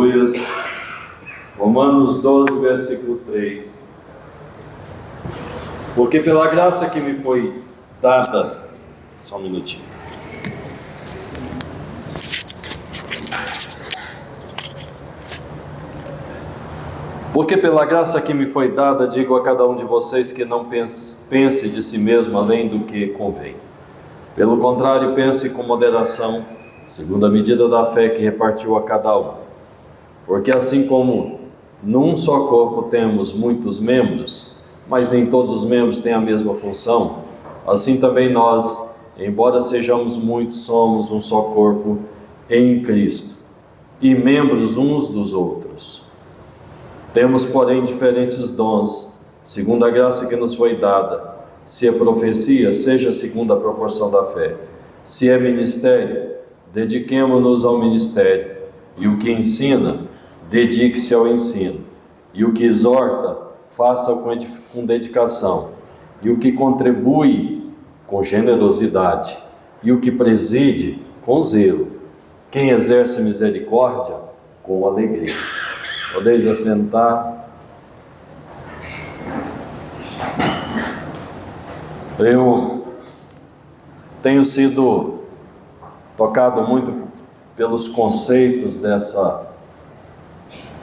Aleluias. Romanos 12, versículo 3. Porque pela graça que me foi dada... Só um minutinho. Porque pela graça que me foi dada, digo a cada um de vocês que não pense de si mesmo além do que convém. Pelo contrário, pense com moderação, segundo a medida da fé que repartiu a cada um. Porque assim como num só corpo temos muitos membros, mas nem todos os membros têm a mesma função, assim também nós, embora sejamos muitos, somos um só corpo em Cristo, e membros uns dos outros. Temos, porém, diferentes dons, segundo a graça que nos foi dada. Se é profecia, seja segundo a proporção da fé. Se é ministério, dediquemo-nos ao ministério. E o que ensina, dedique-se ao ensino. E o que exorta, faça-o com dedicação. E o que contribui, com generosidade. E o que preside, com zelo. Quem exerce misericórdia, com alegria. Podeis assentar. Eu tenho sido tocado muito pelos conceitos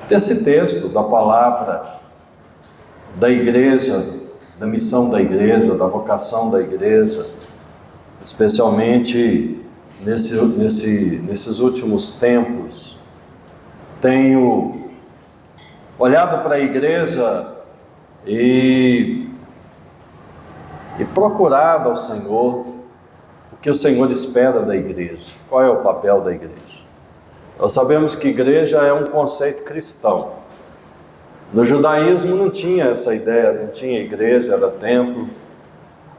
desse texto, da palavra, da igreja, da missão da igreja, da vocação da igreja, especialmente nesses últimos tempos. Tenho olhado para a igreja e procurado ao Senhor o que o Senhor espera da igreja. Qual é o papel da igreja? Nós sabemos que igreja é um conceito cristão. No judaísmo não tinha essa ideia, não tinha igreja, era templo.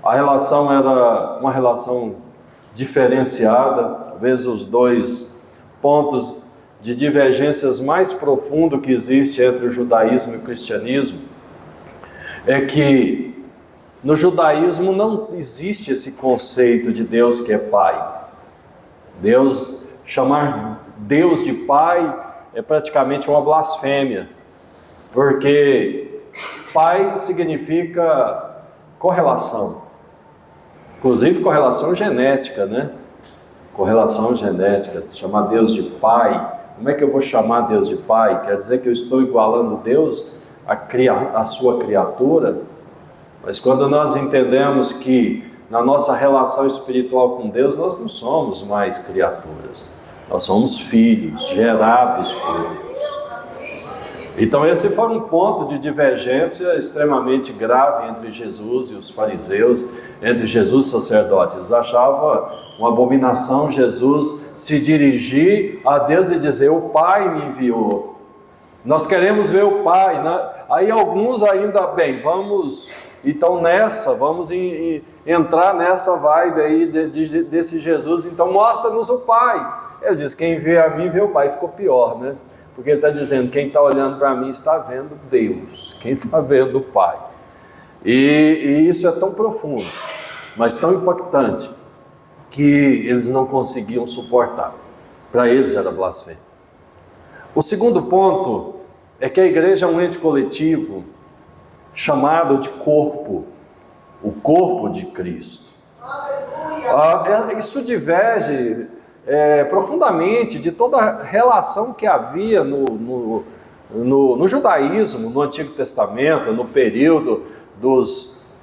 A relação era uma relação diferenciada. Talvez os dois pontos de divergências mais profundo que existe entre o judaísmo e o cristianismo é que no judaísmo não existe esse conceito de Deus que é Pai. Chamar Deus de Pai é praticamente uma blasfêmia, porque Pai significa correlação, inclusive correlação genética, né? Correlação genética, chamar Deus de Pai. Como é que eu vou chamar Deus de Pai? Quer dizer que eu estou igualando Deus à sua criatura? Mas quando nós entendemos que na nossa relação espiritual com Deus, nós não somos mais criaturas. Nós somos filhos, gerados por Deus. Então esse foi um ponto de divergência extremamente grave entre Jesus e os fariseus, entre Jesus e os sacerdotes. Eles achavam uma abominação Jesus se dirigir a Deus e dizer: o Pai me enviou, nós queremos ver o Pai, né? Aí alguns ainda, bem, vamos entrar nessa vibe aí desse Jesus, então mostra-nos o Pai. Ele diz: quem vê a mim vê o Pai. Ficou pior, né? Porque ele está dizendo: quem está olhando para mim está vendo Deus, quem está vendo o Pai. E isso é tão profundo, mas tão impactante, que eles não conseguiam suportar. Para eles era blasfêmia. O segundo ponto é que a igreja é um ente coletivo chamado de corpo, o corpo de Cristo. Isso diverge profundamente de toda a relação que havia no judaísmo, no Antigo Testamento, no período dos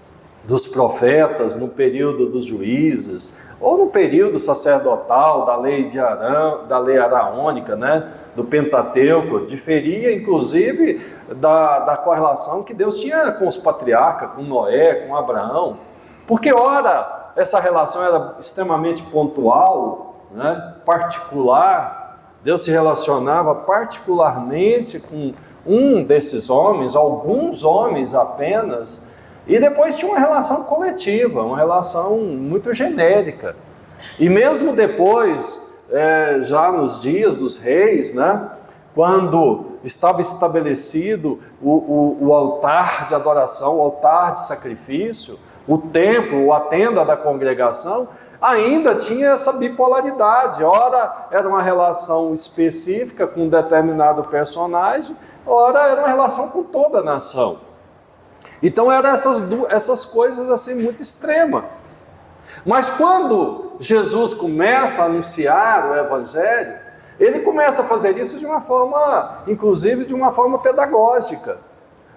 profetas, no período dos juízes, ou no período sacerdotal da lei de Arão, da lei araônica, né, do Pentateuco. Diferia inclusive da correlação que Deus tinha com os patriarcas, com Noé, com Abraão, porque ora essa relação era extremamente pontual, né, particular. Deus se relacionava particularmente com um desses homens, alguns homens apenas, e depois tinha uma relação coletiva, uma relação muito genérica. E mesmo depois, já nos dias dos reis, né, quando estava estabelecido o altar de adoração, o altar de sacrifício, o templo, a tenda da congregação, ainda tinha essa bipolaridade. Ora era uma relação específica com um determinado personagem, ora era uma relação com toda a nação. Então eram essas coisas assim muito extremas. Mas quando Jesus começa a anunciar o Evangelho, ele começa a fazer isso de uma forma, inclusive de uma forma pedagógica,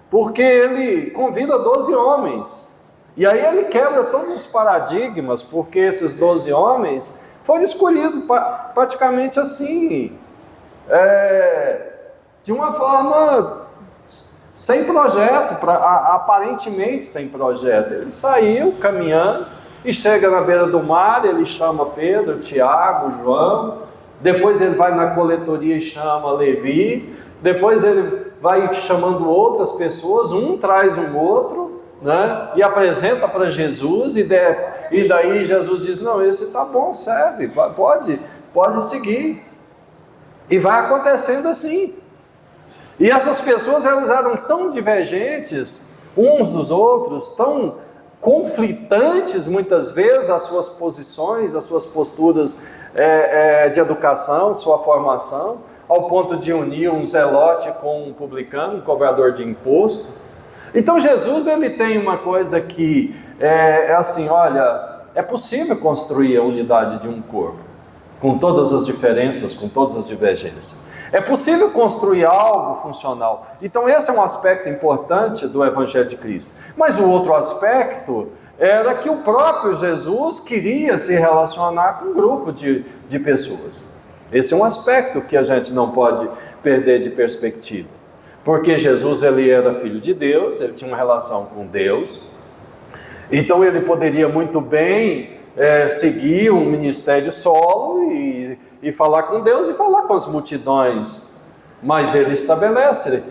porque ele convida 12 homens, e aí ele quebra todos os paradigmas, porque esses 12 homens foram escolhidos praticamente assim, de uma forma sem projeto, aparentemente sem projeto. Ele saiu caminhando e chega na beira do mar, ele chama Pedro, Tiago, João, depois ele vai na coletoria e chama Levi, depois ele vai chamando outras pessoas, um traz um outro, né? E apresenta para Jesus, e daí Jesus diz, não, esse tá bom, serve, pode seguir. E vai acontecendo assim. E essas pessoas, elas eram tão divergentes uns dos outros, tão conflitantes muitas vezes, as suas posições, as suas posturas de educação, sua formação, ao ponto de unir um zelote com um publicano, um cobrador de imposto. Então Jesus, ele tem uma coisa que é assim, olha, é possível construir a unidade de um corpo, com todas as diferenças, com todas as divergências. É possível construir algo funcional. Então esse é um aspecto importante do Evangelho de Cristo. Mas o outro aspecto era que o próprio Jesus queria se relacionar com um grupo de pessoas. Esse é um aspecto que a gente não pode perder de perspectiva. Porque Jesus, ele era filho de Deus, ele tinha uma relação com Deus. Então ele poderia muito bem seguir um ministério solo e falar com Deus e falar com as multidões, mas ele estabelece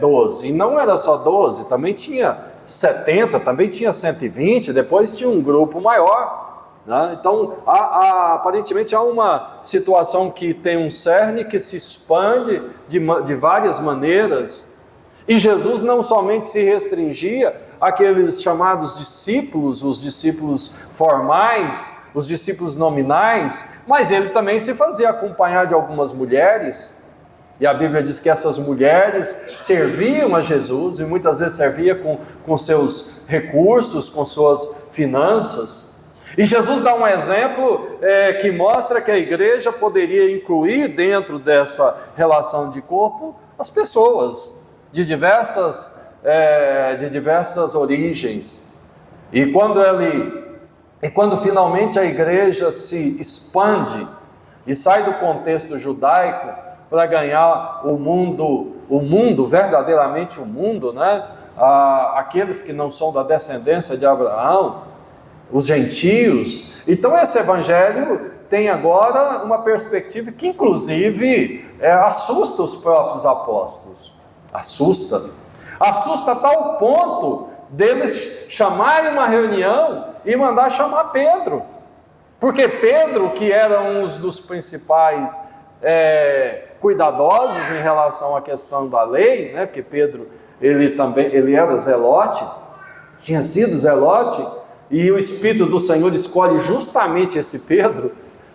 12, e não era só 12, também tinha 70, também tinha 120, depois tinha um grupo maior, né? Então aparentemente há uma situação que tem um cerne que se expande de várias maneiras, e Jesus não somente se restringia àqueles chamados discípulos, os discípulos formais, os discípulos nominais, mas ele também se fazia acompanhar de algumas mulheres, e a Bíblia diz que essas mulheres serviam a Jesus, e muitas vezes servia com seus recursos, com suas finanças. E Jesus dá um exemplo que mostra que a igreja poderia incluir dentro dessa relação de corpo as pessoas de diversas origens. E quando finalmente a igreja se expande e sai do contexto judaico para ganhar o mundo, verdadeiramente o mundo, né? Aqueles que não são da descendência de Abraão, os gentios. Então esse evangelho tem agora uma perspectiva que inclusive assusta os próprios apóstolos. Assusta a tal ponto deles chamarem uma reunião e mandar chamar Pedro, porque Pedro, que era um dos principais cuidadosos em relação à questão da lei, né? Porque Pedro, ele era zelote, tinha sido zelote, e o Espírito do Senhor escolhe justamente esse Pedro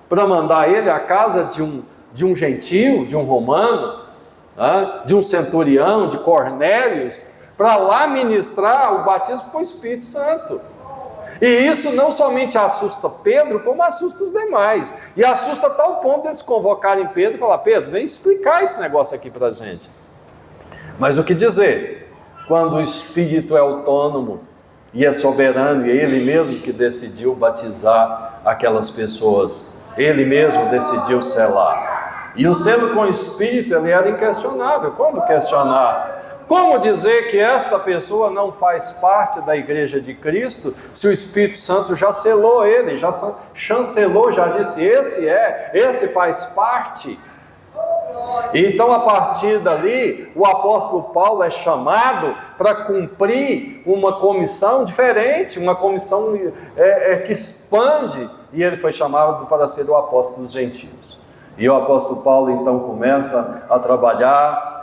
para mandar ele à casa de um gentio, de um romano, de um centurião, de Cornélios, para lá ministrar o batismo com o Espírito Santo. E isso não somente assusta Pedro, como assusta os demais. E assusta a tal ponto deles convocarem Pedro e falar: Pedro, vem explicar esse negócio aqui para a gente. Mas o que dizer? Quando o Espírito é autônomo e é soberano, e é Ele mesmo que decidiu batizar aquelas pessoas, Ele mesmo decidiu selar. E o selo com o Espírito, ele era inquestionável. Como questionar? Como dizer que esta pessoa não faz parte da igreja de Cristo, se o Espírito Santo já selou ele, já chancelou, já disse, esse faz parte? Então, a partir dali, o apóstolo Paulo é chamado para cumprir uma comissão diferente, uma comissão que expande, e ele foi chamado para ser o apóstolo dos gentios. E o apóstolo Paulo então começa a trabalhar,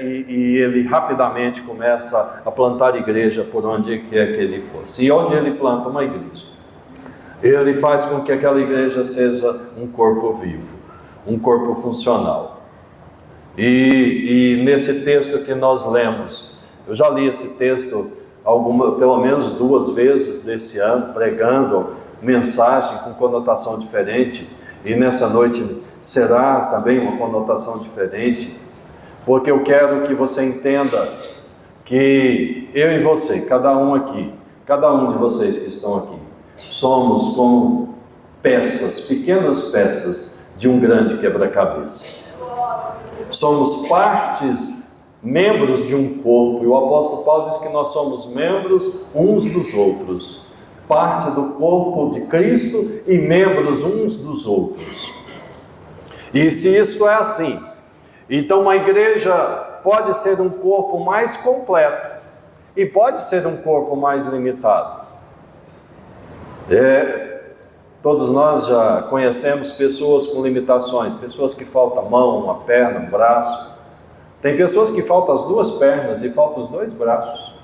e ele rapidamente começa a plantar igreja por onde quer que ele fosse. E onde ele planta uma igreja? Ele faz com que aquela igreja seja um corpo vivo, um corpo funcional. E nesse texto que nós lemos, eu já li esse texto pelo menos 2 vezes desse ano, pregando mensagem com conotação diferente, e nessa noite será também uma conotação diferente, porque eu quero que você entenda que eu e você, cada um aqui, cada um de vocês que estão aqui, somos como peças, pequenas peças de um grande quebra-cabeça. Somos partes, membros de um corpo, e o apóstolo Paulo diz que nós somos membros uns dos outros, parte do corpo de Cristo e membros uns dos outros. E se isso é assim, então uma igreja pode ser um corpo mais completo e pode ser um corpo mais limitado. Todos nós já conhecemos pessoas com limitações, pessoas que faltam mão, uma perna, um braço. Tem pessoas que faltam as 2 pernas e faltam os 2 braços.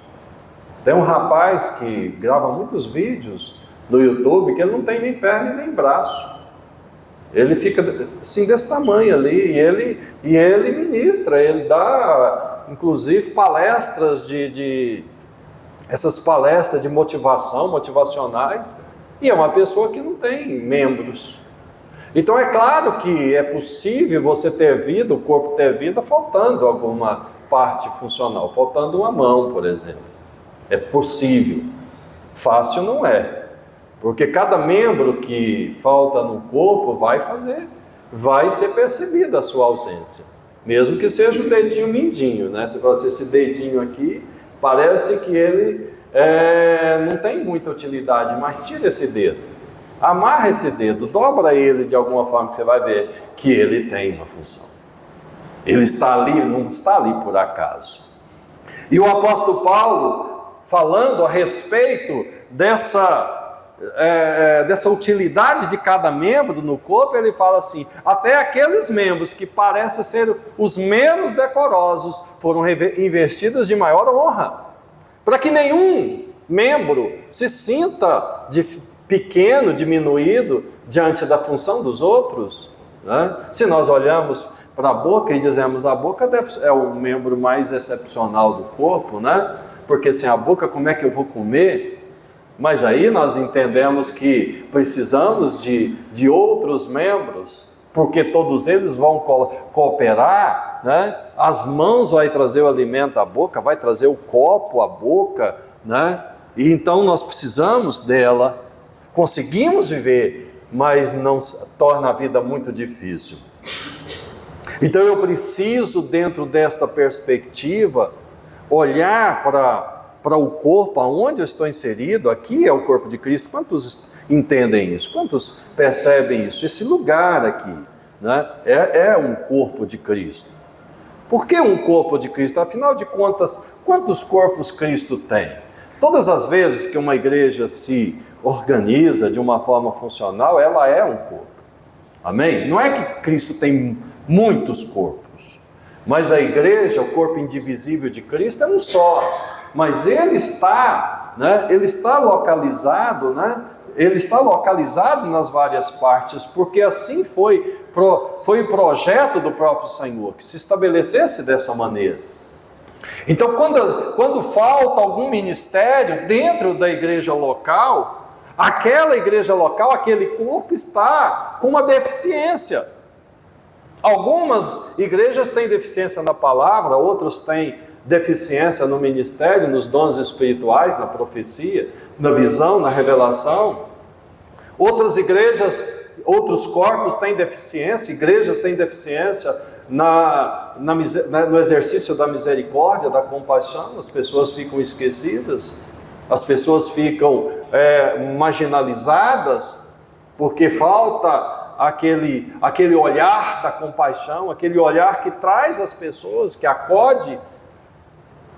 Tem um rapaz que grava muitos vídeos no YouTube que ele não tem nem perna e nem braço. Ele fica assim desse tamanho ali e ele ministra, ele dá inclusive palestras essas palestras de motivacionais, e é uma pessoa que não tem membros. Então é claro que é possível você ter vida, o corpo ter vida, faltando alguma parte funcional, faltando uma mão, por exemplo. É possível. Fácil não é. Porque cada membro que falta no corpo vai ser percebida a sua ausência. Mesmo que seja o dedinho mindinho, né? Você fala assim, esse dedinho aqui, parece que ele não tem muita utilidade, mas tira esse dedo. Amarra esse dedo, dobra ele de alguma forma que você vai ver que ele tem uma função. Ele está ali, não está ali por acaso. E o apóstolo Paulo, falando a respeito dessa utilidade de cada membro no corpo, ele fala assim: até aqueles membros que parecem ser os menos decorosos foram investidos de maior honra, para que nenhum membro se sinta pequeno, diminuído diante da função dos outros, né? Se nós olhamos para a boca e dizemos a boca é o membro mais excepcional do corpo, né? Porque sem a boca como é que eu vou comer? Mas aí nós entendemos que precisamos de outros membros, porque todos eles vão cooperar, né? As mãos vai trazer o alimento à boca, vai trazer o copo à boca, né? E então nós precisamos dela, conseguimos viver, mas não torna a vida muito difícil. Então eu preciso, dentro desta perspectiva, olhar para o corpo, aonde eu estou inserido. Aqui é o corpo de Cristo. Quantos entendem isso? Quantos percebem isso? Esse lugar aqui, né, é um corpo de Cristo. Por que um corpo de Cristo? Afinal de contas, quantos corpos Cristo tem? Todas as vezes que uma igreja se organiza de uma forma funcional, ela é um corpo. Amém? Não é que Cristo tem muitos corpos, mas a igreja, o corpo indivisível de Cristo, é um só. Mas ele está, né, localizado, né, ele está localizado nas várias partes, porque assim foi o projeto do próprio Senhor, que se estabelecesse dessa maneira. Então, quando falta algum ministério dentro da igreja local, aquela igreja local, aquele corpo está com uma deficiência. Algumas igrejas têm deficiência na palavra, outras têm deficiência no ministério, nos dons espirituais, na profecia, na visão, na revelação. Outras igrejas, outros corpos têm deficiência, igrejas têm deficiência no exercício da misericórdia, da compaixão. As pessoas ficam esquecidas, as pessoas ficam marginalizadas, porque falta aquele olhar da compaixão, aquele olhar que traz as pessoas, que acode.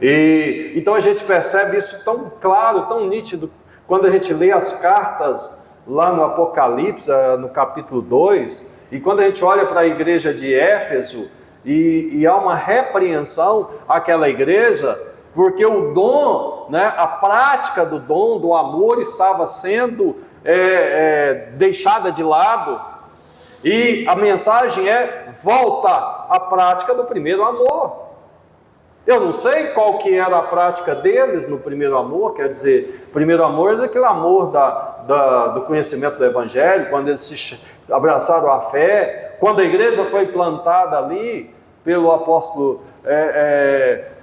E então a gente percebe isso tão claro, tão nítido, quando a gente lê as cartas lá no Apocalipse, no capítulo 2, e quando a gente olha para a igreja de Éfeso, e há uma repreensão àquela igreja, porque o dom, né, a prática do dom, do amor, estava sendo deixada de lado. E a mensagem é: volta à prática do primeiro amor. Eu não sei qual que era a prática deles no primeiro amor, quer dizer, primeiro amor é aquele amor do conhecimento do Evangelho, quando eles se abraçaram à fé, quando a igreja foi plantada ali pelo apóstolo,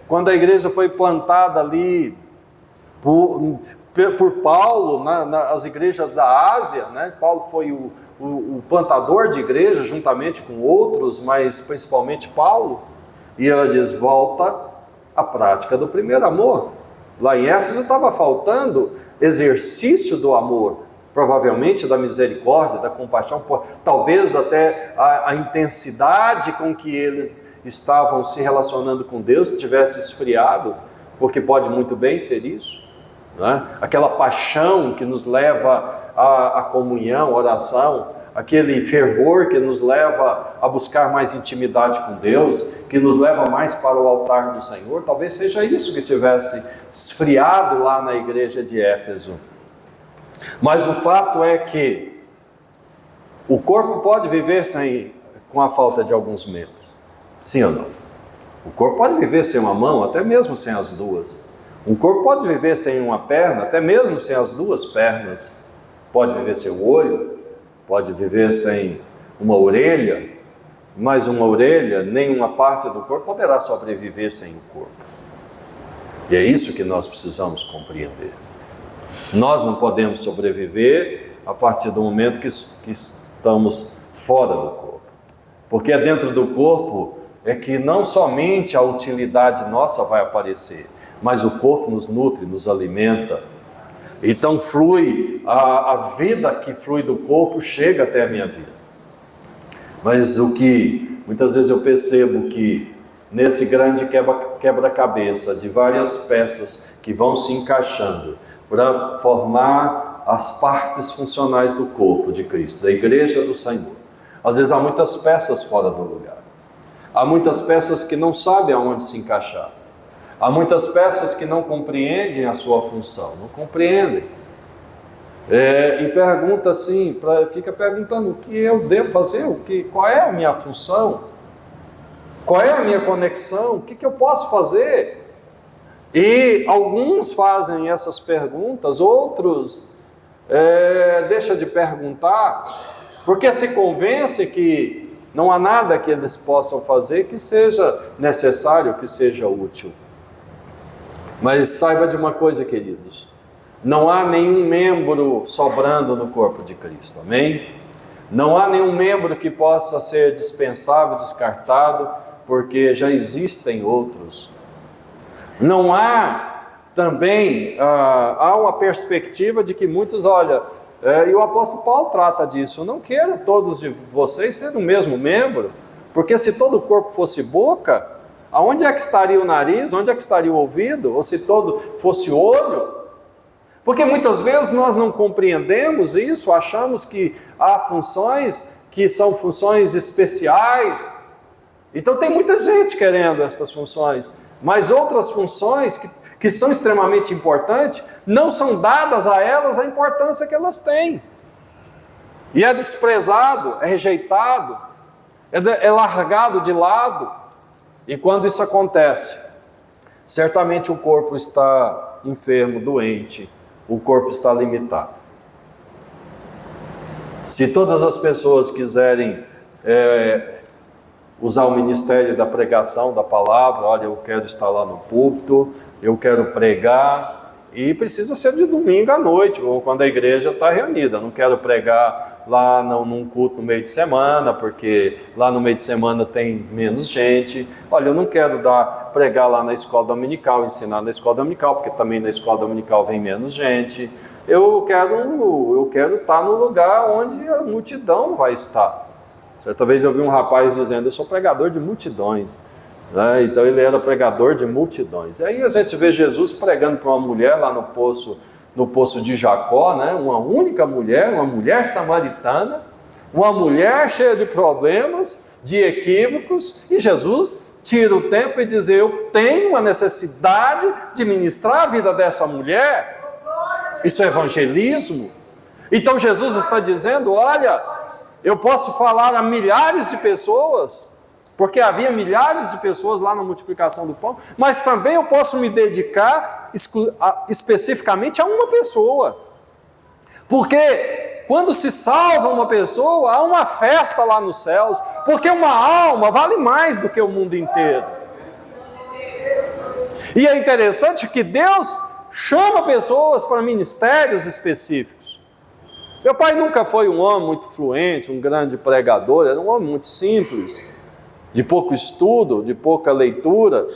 quando a igreja foi plantada ali por Paulo, nas igrejas da Ásia, né? Paulo foi o plantador de igreja, juntamente com outros, mas principalmente Paulo, e ela diz: volta à prática do primeiro amor. Lá em Éfeso estava faltando exercício do amor, provavelmente da misericórdia, da compaixão, talvez até a intensidade com que eles estavam se relacionando com Deus tivesse esfriado, porque pode muito bem ser isso, né? Aquela paixão que nos leva à comunhão, oração, aquele fervor que nos leva a buscar mais intimidade com Deus, que nos leva mais para o altar do Senhor, talvez seja isso que tivesse esfriado lá na igreja de Éfeso. Mas o fato é que o corpo pode viver com a falta de alguns membros, sim ou não? O corpo pode viver sem uma mão, até mesmo sem as duas. Um corpo pode viver sem uma perna, até mesmo sem as duas pernas. Pode viver sem o olho, pode viver sem uma orelha, mas uma orelha, nenhuma parte do corpo poderá sobreviver sem o corpo. E é isso que nós precisamos compreender. Nós não podemos sobreviver a partir do momento que estamos fora do corpo. Porque é dentro do corpo que não somente a utilidade nossa vai aparecer, mas o corpo nos nutre, nos alimenta. Então flui, a vida que flui do corpo chega até a minha vida. Mas o que muitas vezes eu percebo que nesse grande quebra-cabeça de várias peças que vão se encaixando para formar as partes funcionais do corpo de Cristo, da igreja do Senhor, às vezes há muitas peças fora do lugar. Há muitas peças que não sabem aonde se encaixar. Há muitas peças que não compreendem a sua função, não compreendem. E pergunta assim, fica perguntando: o que eu devo fazer? Qual é a minha função? Qual é a minha conexão? O que eu posso fazer? E alguns fazem essas perguntas, outros deixam de perguntar, porque se convence que não há nada que eles possam fazer que seja necessário, que seja útil. Mas saiba de uma coisa, queridos: não há nenhum membro sobrando no corpo de Cristo, amém? Não há nenhum membro que possa ser dispensável, descartado, porque já existem outros. Não há também, há uma perspectiva de que muitos, e o apóstolo Paulo trata disso: eu não quero todos de vocês serem o mesmo membro, porque se todo o corpo fosse boca, aonde é que estaria o nariz? Onde é que estaria o ouvido? Ou se todo fosse olho? Porque muitas vezes nós não compreendemos isso, achamos que há funções que são funções especiais. Então tem muita gente querendo essas funções, mas outras funções que são extremamente importantes, não são dadas a elas a importância que elas têm. E é desprezado, é rejeitado, é largado de lado. E quando isso acontece, certamente o corpo está enfermo, doente, o corpo está limitado. Se todas as pessoas quiserem usar o ministério da pregação, da palavra, olha, eu quero estar lá no púlpito, eu quero pregar, e precisa ser de domingo à noite, ou quando a igreja está reunida. Não quero pregar lá num culto no meio de semana, porque lá no meio de semana tem menos gente. Olha, eu não quero pregar lá na escola dominical, ensinar na escola dominical, porque também na escola dominical vem menos gente. Eu quero estar no lugar onde a multidão vai estar. Certa vez eu vi um rapaz dizendo: eu sou pregador de multidões. Então ele era pregador de multidões. E aí a gente vê Jesus pregando para uma mulher lá no poço de Jacó, né? Uma única mulher, uma mulher samaritana, uma mulher cheia de problemas, de equívocos, e Jesus tira o tempo e diz: eu tenho a necessidade de ministrar a vida dessa mulher. Isso é evangelismo. Então Jesus está dizendo, olha, eu posso falar a milhares de pessoas, porque havia milhares de pessoas lá na multiplicação do pão, mas também eu posso me dedicar especificamente a uma pessoa. Porque quando se salva uma pessoa, há uma festa lá nos céus, porque uma alma vale mais do que o mundo inteiro. E é interessante que Deus chama pessoas para ministérios específicos. Meu pai nunca foi um homem muito fluente, um grande pregador, era um homem muito simples, de pouco estudo, de pouca leitura.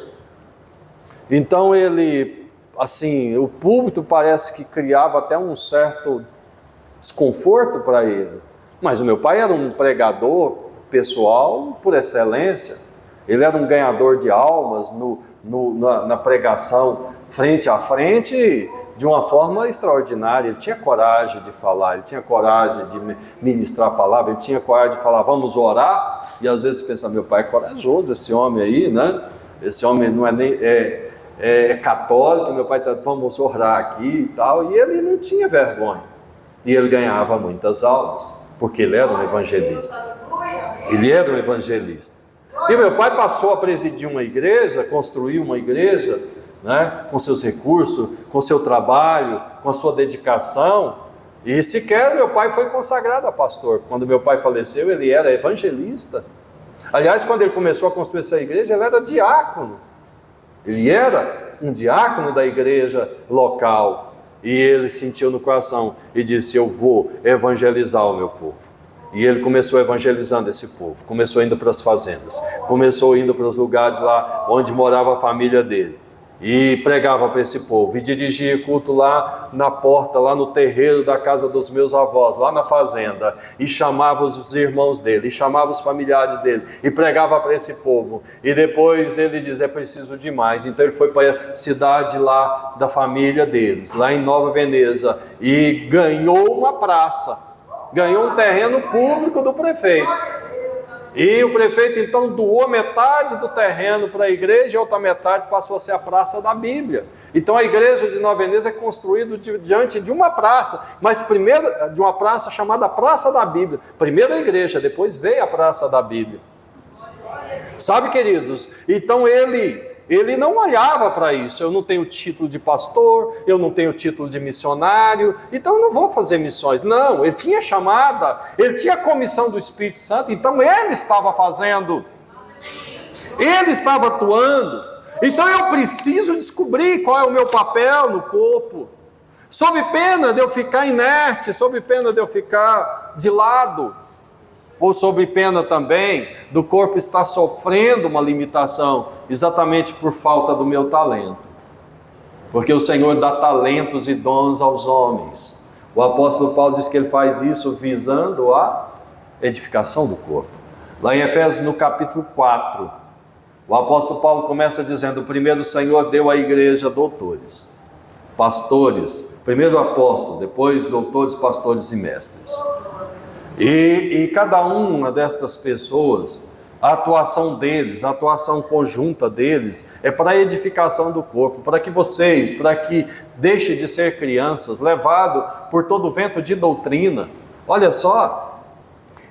Então ele, assim, o púlpito parece que criava até um certo desconforto para ele. Mas o meu pai era um pregador pessoal por excelência. Ele era um ganhador de almas na pregação frente a frente de uma forma extraordinária. Ele tinha coragem de falar, ele tinha coragem de ministrar a palavra, ele tinha coragem de falar, vamos orar. E às vezes você pensa, meu pai é corajoso, esse homem aí, né? Esse homem não é nem católico, meu pai está, vamos orar aqui e tal. E ele não tinha vergonha. E ele ganhava muitas almas, porque ele era um evangelista. Ele era um evangelista. E meu pai passou a presidir uma igreja, construiu uma igreja, né, com seus recursos, com seu trabalho, com a sua dedicação. E sequer meu pai foi consagrado a pastor. Quando meu pai faleceu, ele era evangelista. Aliás, quando ele começou a construir essa igreja, ele era diácono. Ele era um diácono da igreja local. E ele sentiu no coração e disse, eu vou evangelizar o meu povo. E ele começou evangelizando esse povo, começou indo para as fazendas, começou indo para os lugares lá onde morava a família dele, e pregava para esse povo, e dirigia culto lá na porta, lá no terreiro da casa dos meus avós, lá na fazenda, e chamava os irmãos dele, e chamava os familiares dele, e pregava para esse povo. E depois ele diz, é preciso de mais. Então ele foi para a cidade lá da família deles, lá em Nova Veneza, e ganhou uma praça, ganhou um terreno público do prefeito. E o prefeito então doou metade do terreno para a igreja, e a outra metade passou a ser a Praça da Bíblia. Então a igreja de Nova Veneza é construída diante de uma praça, mas primeiro de uma praça chamada Praça da Bíblia. Primeiro a igreja, depois veio a Praça da Bíblia. Sabe, queridos? Então ele não olhava para isso. Eu não tenho título de pastor, eu não tenho título de missionário, então eu não vou fazer missões. Não, ele tinha chamada, ele tinha a comissão do Espírito Santo, então ele estava fazendo, ele estava atuando. Então eu preciso descobrir qual é o meu papel no corpo, sob pena de eu ficar inerte, sob pena de eu ficar de lado, ou sob pena também do corpo estar sofrendo uma limitação, exatamente por falta do meu talento. Porque o Senhor dá talentos e dons aos homens. O apóstolo Paulo diz que ele faz isso visando a edificação do corpo. Lá em Efésios, no capítulo 4, o apóstolo Paulo começa dizendo, primeiro o Senhor deu à igreja doutores, pastores, primeiro apóstolo, depois doutores, pastores e mestres. E cada uma destas pessoas, a atuação deles, a atuação conjunta deles, é para a edificação do corpo, para que vocês, para que deixem de ser crianças, levado por todo vento de doutrina. Olha só,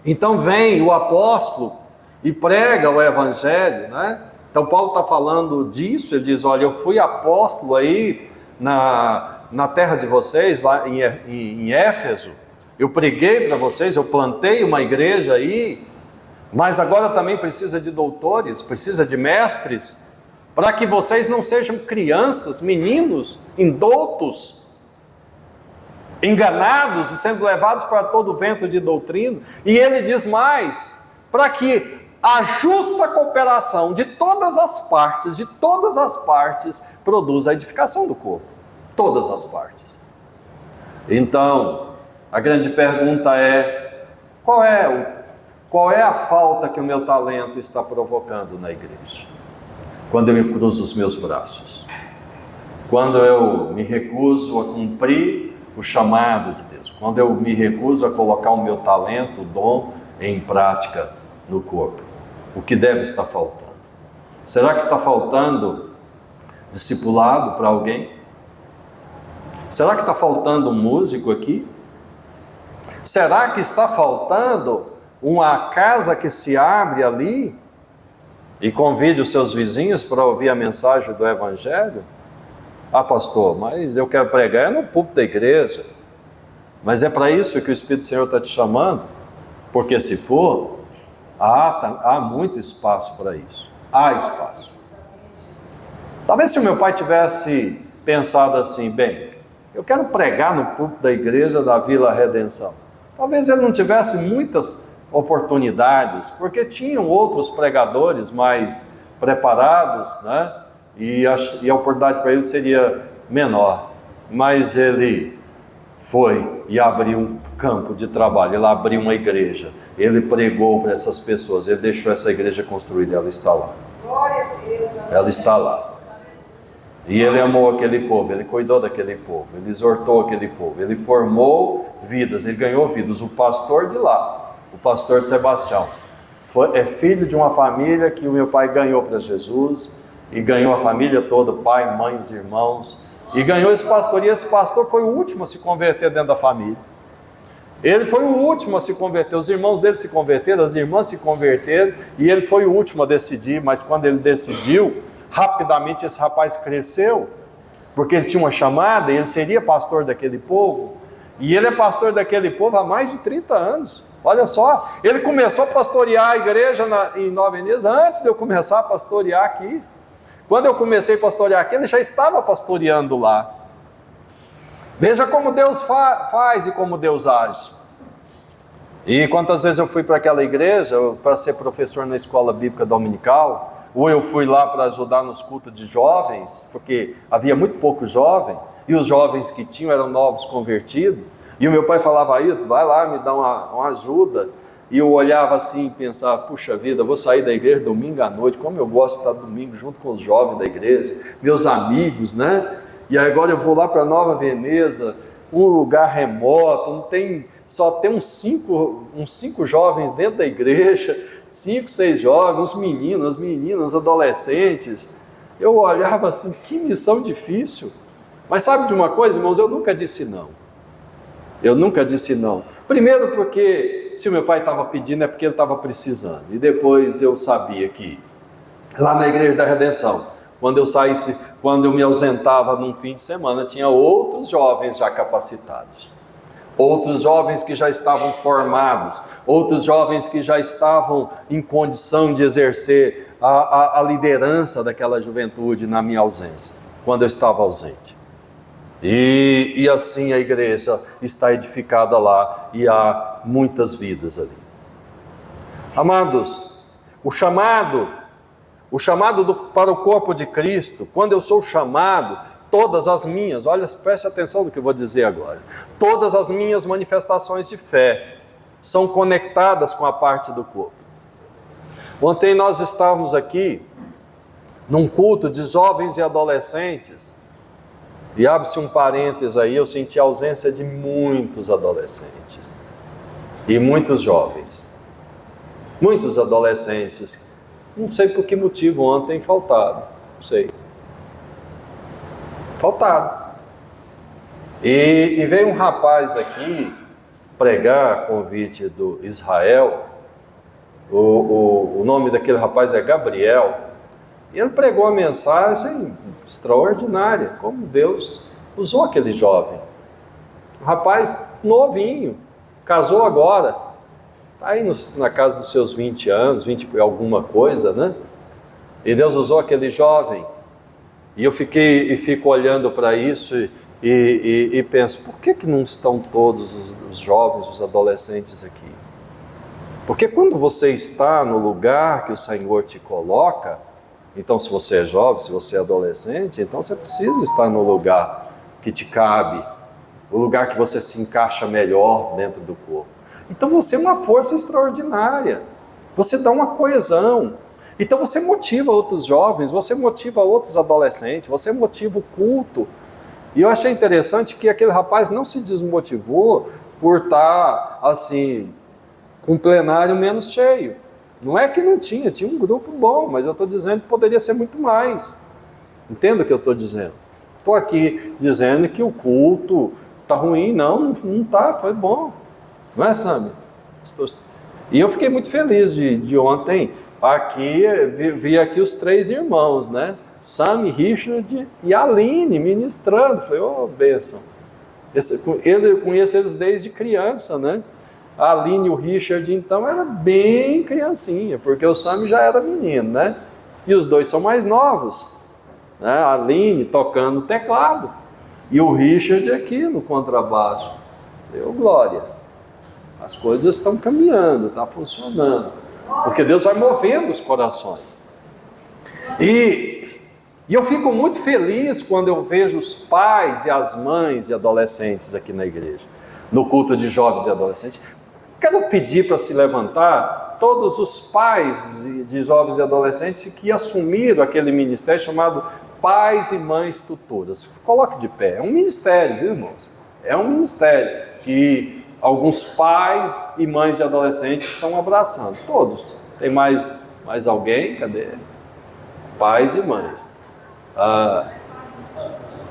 então vem o apóstolo e prega o evangelho, né? Então Paulo está falando disso, ele diz, olha, eu fui apóstolo aí na terra de vocês, lá em Éfeso, eu preguei para vocês, eu plantei uma igreja aí, mas agora também precisa de doutores, precisa de mestres, para que vocês não sejam crianças, meninos, indoutos, enganados e sendo levados para todo vento de doutrina. E ele diz mais, para que a justa cooperação de todas as partes, produza a edificação do corpo, todas as partes. Então, a grande pergunta é, qual é a falta que o meu talento está provocando na igreja? Quando eu me cruzo os meus braços, quando eu me recuso a cumprir o chamado de Deus, quando eu me recuso a colocar o meu talento, o dom, em prática no corpo, o que deve estar faltando? Será que está faltando discipulado para alguém? Será que está faltando um músico aqui? Será que está faltando uma casa que se abre ali e convide os seus vizinhos para ouvir a mensagem do Evangelho? Ah, pastor, mas eu quero pregar no púlpito da igreja. Mas é para isso que o Espírito do Senhor está te chamando? Porque se for, há muito espaço para isso. Há espaço. Talvez se o meu pai tivesse pensado assim, bem, eu quero pregar no púlpito da igreja da Vila Redenção. Talvez ele não tivesse muitas oportunidades, porque tinham outros pregadores mais preparados, né? E a oportunidade para ele seria menor. Mas ele foi e abriu um campo de trabalho, ele abriu uma igreja, ele pregou para essas pessoas, ele deixou essa igreja construída, ela está lá. Glória a Deus. Ela está lá. E ele amou aquele povo, ele cuidou daquele povo, ele exortou aquele povo, ele formou vidas, ele ganhou vidas. O pastor de lá, o pastor Sebastião, é filho de uma família que o meu pai ganhou para Jesus, e ganhou a família toda, pai, mãe, os irmãos, e ganhou esse pastor, e esse pastor foi o último a se converter dentro da família. Ele foi o último a se converter, os irmãos dele se converteram, as irmãs se converteram, e ele foi o último a decidir. Mas quando ele decidiu, rapidamente esse rapaz cresceu, porque ele tinha uma chamada, e ele seria pastor daquele povo, e ele é pastor daquele povo há mais de 30 anos, olha só, ele começou a pastorear a igreja em Nova Veneza antes de eu começar a pastorear aqui. Quando eu comecei a pastorear aqui, ele já estava pastoreando lá. Veja como Deus faz e como Deus age. E quantas vezes eu fui para aquela igreja para ser professor na escola bíblica dominical, ou eu fui lá para ajudar nos cultos de jovens, porque havia muito pouco jovem, e os jovens que tinham eram novos convertidos, e o meu pai falava, aí, vai lá, me dá uma ajuda, e eu olhava assim e pensava, puxa vida, eu vou sair da igreja domingo à noite, como eu gosto de estar domingo junto com os jovens da igreja, meus amigos, né? E agora eu vou lá para Nova Veneza, um lugar remoto, só tem uns cinco jovens dentro da igreja, 5, 6 jovens, uns meninos, meninas, adolescentes. Eu olhava assim, que missão difícil. Mas sabe de uma coisa, irmãos, eu nunca disse não. Eu nunca disse não. Primeiro porque, se o meu pai estava pedindo, é porque ele estava precisando. E depois eu sabia que, lá na Igreja da Redenção, quando eu me ausentava num fim de semana, tinha outros jovens já capacitados. Outros jovens que já estavam formados, outros jovens que já estavam em condição de exercer a liderança daquela juventude na minha ausência, quando eu estava ausente. E assim a igreja está edificada lá e há muitas vidas ali. Amados, o chamado para o corpo de Cristo, quando eu sou chamado, todas as minhas, olha, preste atenção no que eu vou dizer agora, todas as minhas manifestações de fé são conectadas com a parte do corpo. Ontem nós estávamos aqui num culto de jovens e adolescentes, e abre-se um parênteses aí, eu senti a ausência de muitos adolescentes e muitos jovens, muitos adolescentes, não sei por que motivo ontem faltaram, não sei. Faltaram. E veio um rapaz aqui pregar a convite do Israel, o nome daquele rapaz é Gabriel, e ele pregou uma mensagem extraordinária, como Deus usou aquele jovem. Um rapaz novinho, casou agora, está aí na casa dos seus 20 anos, 20 e alguma coisa, né? E Deus usou aquele jovem. E eu fico olhando para isso e penso, por que não estão todos os jovens, os adolescentes aqui? Porque quando você está no lugar que o Senhor te coloca, então se você é jovem, se você é adolescente, então você precisa estar no lugar que te cabe, o lugar que você se encaixa melhor dentro do corpo. Então você é uma força extraordinária, você dá uma coesão. Então você motiva outros jovens, você motiva outros adolescentes, você motiva o culto. E eu achei interessante que aquele rapaz não se desmotivou por estar assim, com o plenário menos cheio. Não é que não tinha um grupo bom, mas eu estou dizendo que poderia ser muito mais. Entenda o que eu estou dizendo. Estou aqui dizendo que o culto está ruim, não está, foi bom. Não é, Sami? E eu fiquei muito feliz de ontem, aqui, vi aqui os 3 irmãos, né? Sami, Richard e Aline ministrando. Falei, ô, bênção. Eu conheço eles desde criança, né? A Aline e o Richard, então, era bem criancinha, porque o Sami já era menino, né? E os 2 são mais novos, né? A Aline tocando teclado e o Richard aqui no contrabaixo. Deu glória. As coisas estão caminhando, está funcionando, porque Deus vai movendo os corações. E eu fico muito feliz quando eu vejo os pais e as mães de adolescentes aqui na igreja, no culto de jovens e adolescentes. Quero pedir para se levantar todos os pais de jovens e adolescentes que assumiram aquele ministério chamado Pais e Mães Tutoras. Coloque de pé, é um ministério, viu, irmãos? É um ministério que alguns pais e mães de adolescentes estão abraçando, todos. Tem mais alguém? Cadê? Pais e mães.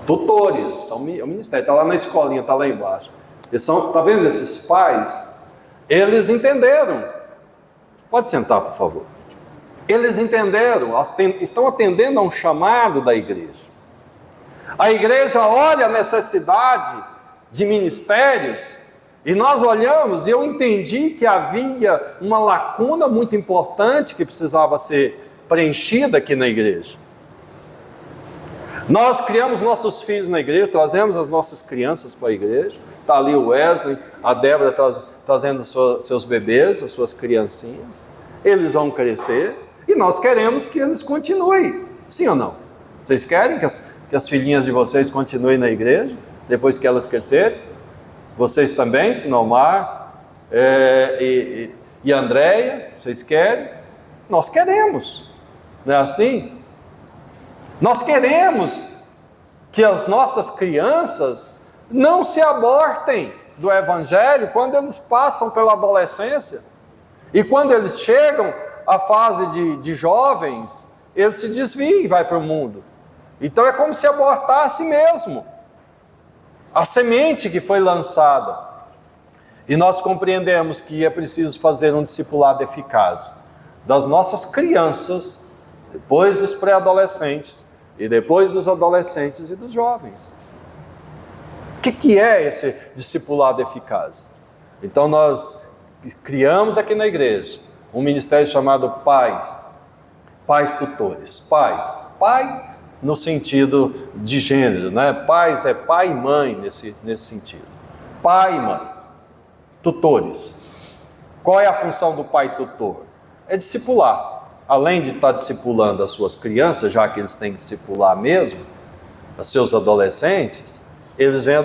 Tutores, é um ministério, está lá na escolinha, está lá embaixo. Está vendo esses pais? Eles entenderam. Pode sentar, por favor. Eles entenderam, estão atendendo a um chamado da igreja. A igreja olha a necessidade de ministérios e nós olhamos e eu entendi que havia uma lacuna muito importante que precisava ser preenchida aqui na igreja. Nós criamos nossos filhos na igreja, trazemos as nossas crianças para a igreja. Está ali o Wesley, a Débora trazendo seus bebês, as suas criancinhas. Eles vão crescer e nós queremos que eles continuem. Sim ou não? Vocês querem que as filhinhas de vocês continuem na igreja, depois que elas crescerem? Vocês também, Sinomar e Andréia, vocês querem? Nós queremos, não é assim? Nós queremos que as nossas crianças não se abortem do Evangelho quando eles passam pela adolescência. E quando eles chegam à fase de jovens, eles se desviam e vão para o mundo. Então é como se abortasse mesmo a semente que foi lançada. E nós compreendemos que é preciso fazer um discipulado eficaz das nossas crianças, depois dos pré-adolescentes, e depois dos adolescentes e dos jovens. O que é esse discipulado eficaz? Então nós criamos aqui na igreja um ministério chamado Pais Tutores. Pai no sentido de gênero, né? Pais é pai e mãe nesse sentido. Pai e mãe. Tutores. Qual é a função do pai tutor? É discipular. Além de estar discipulando as suas crianças, já que eles têm que discipular mesmo, os seus adolescentes, eles vêm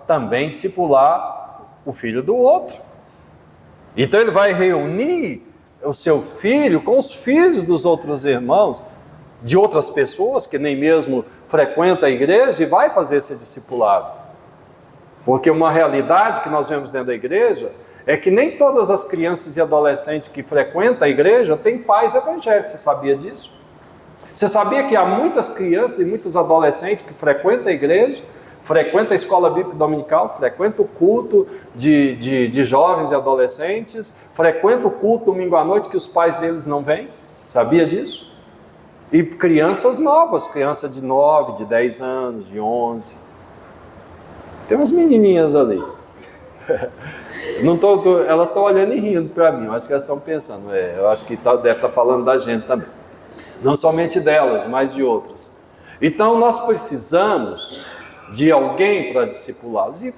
também discipular o filho do outro. Então ele vai reunir o seu filho com os filhos dos outros irmãos, de outras pessoas que nem mesmo frequentam a igreja, e vai fazer esse discipulado. Porque uma realidade que nós vemos dentro da igreja é que nem todas as crianças e adolescentes que frequentam a igreja têm pais evangélicos. Você sabia disso? Você sabia que há muitas crianças e muitos adolescentes que frequentam a igreja, frequentam a escola bíblica dominical, frequentam o culto de jovens e adolescentes, frequentam o culto domingo à noite que os pais deles não vêm? Sabia disso? E crianças novas, crianças de 9, de 10 anos, de 11. Tem umas menininhas ali. Elas estão olhando e rindo para mim, eu acho que elas estão pensando, eu acho que deve estar falando da gente também. Não somente delas, mas de outras. Então nós precisamos de alguém para discipulá-los. E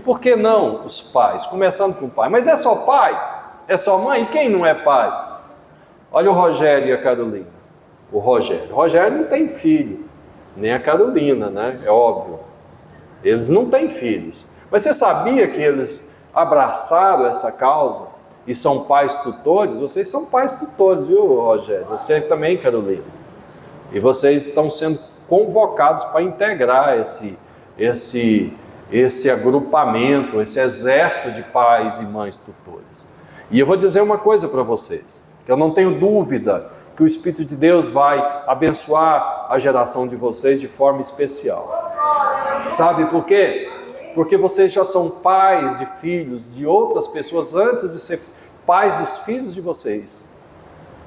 por que não os pais? Começando com o pai. Mas é só pai? É só mãe? Quem não é pai? Olha o Rogério e a Carolina. O Rogério não tem filho, nem a Carolina, né? É óbvio. Eles não têm filhos. Mas você sabia que eles abraçaram essa causa e são pais tutores? Vocês são pais tutores, viu, Rogério? Você também, Carolina. E vocês estão sendo convocados para integrar esse agrupamento, esse exército de pais e mães tutores. E eu vou dizer uma coisa para vocês, que eu não tenho dúvida que o Espírito de Deus vai abençoar a geração de vocês de forma especial. Sabe por quê? porque vocês já são pais de filhos de outras pessoas antes de ser pais dos filhos de vocês.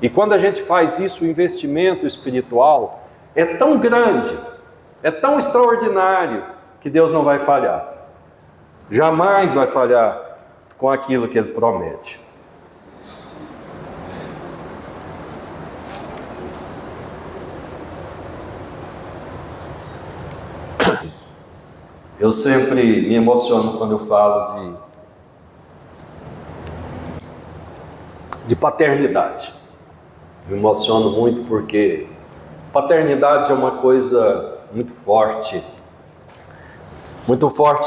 E quando a gente faz isso, o investimento espiritual é tão grande, é tão extraordinário, que Deus não vai falhar. Jamais vai falhar com aquilo que Ele promete. Eu sempre me emociono quando eu falo de paternidade. Me emociono muito porque paternidade é uma coisa muito forte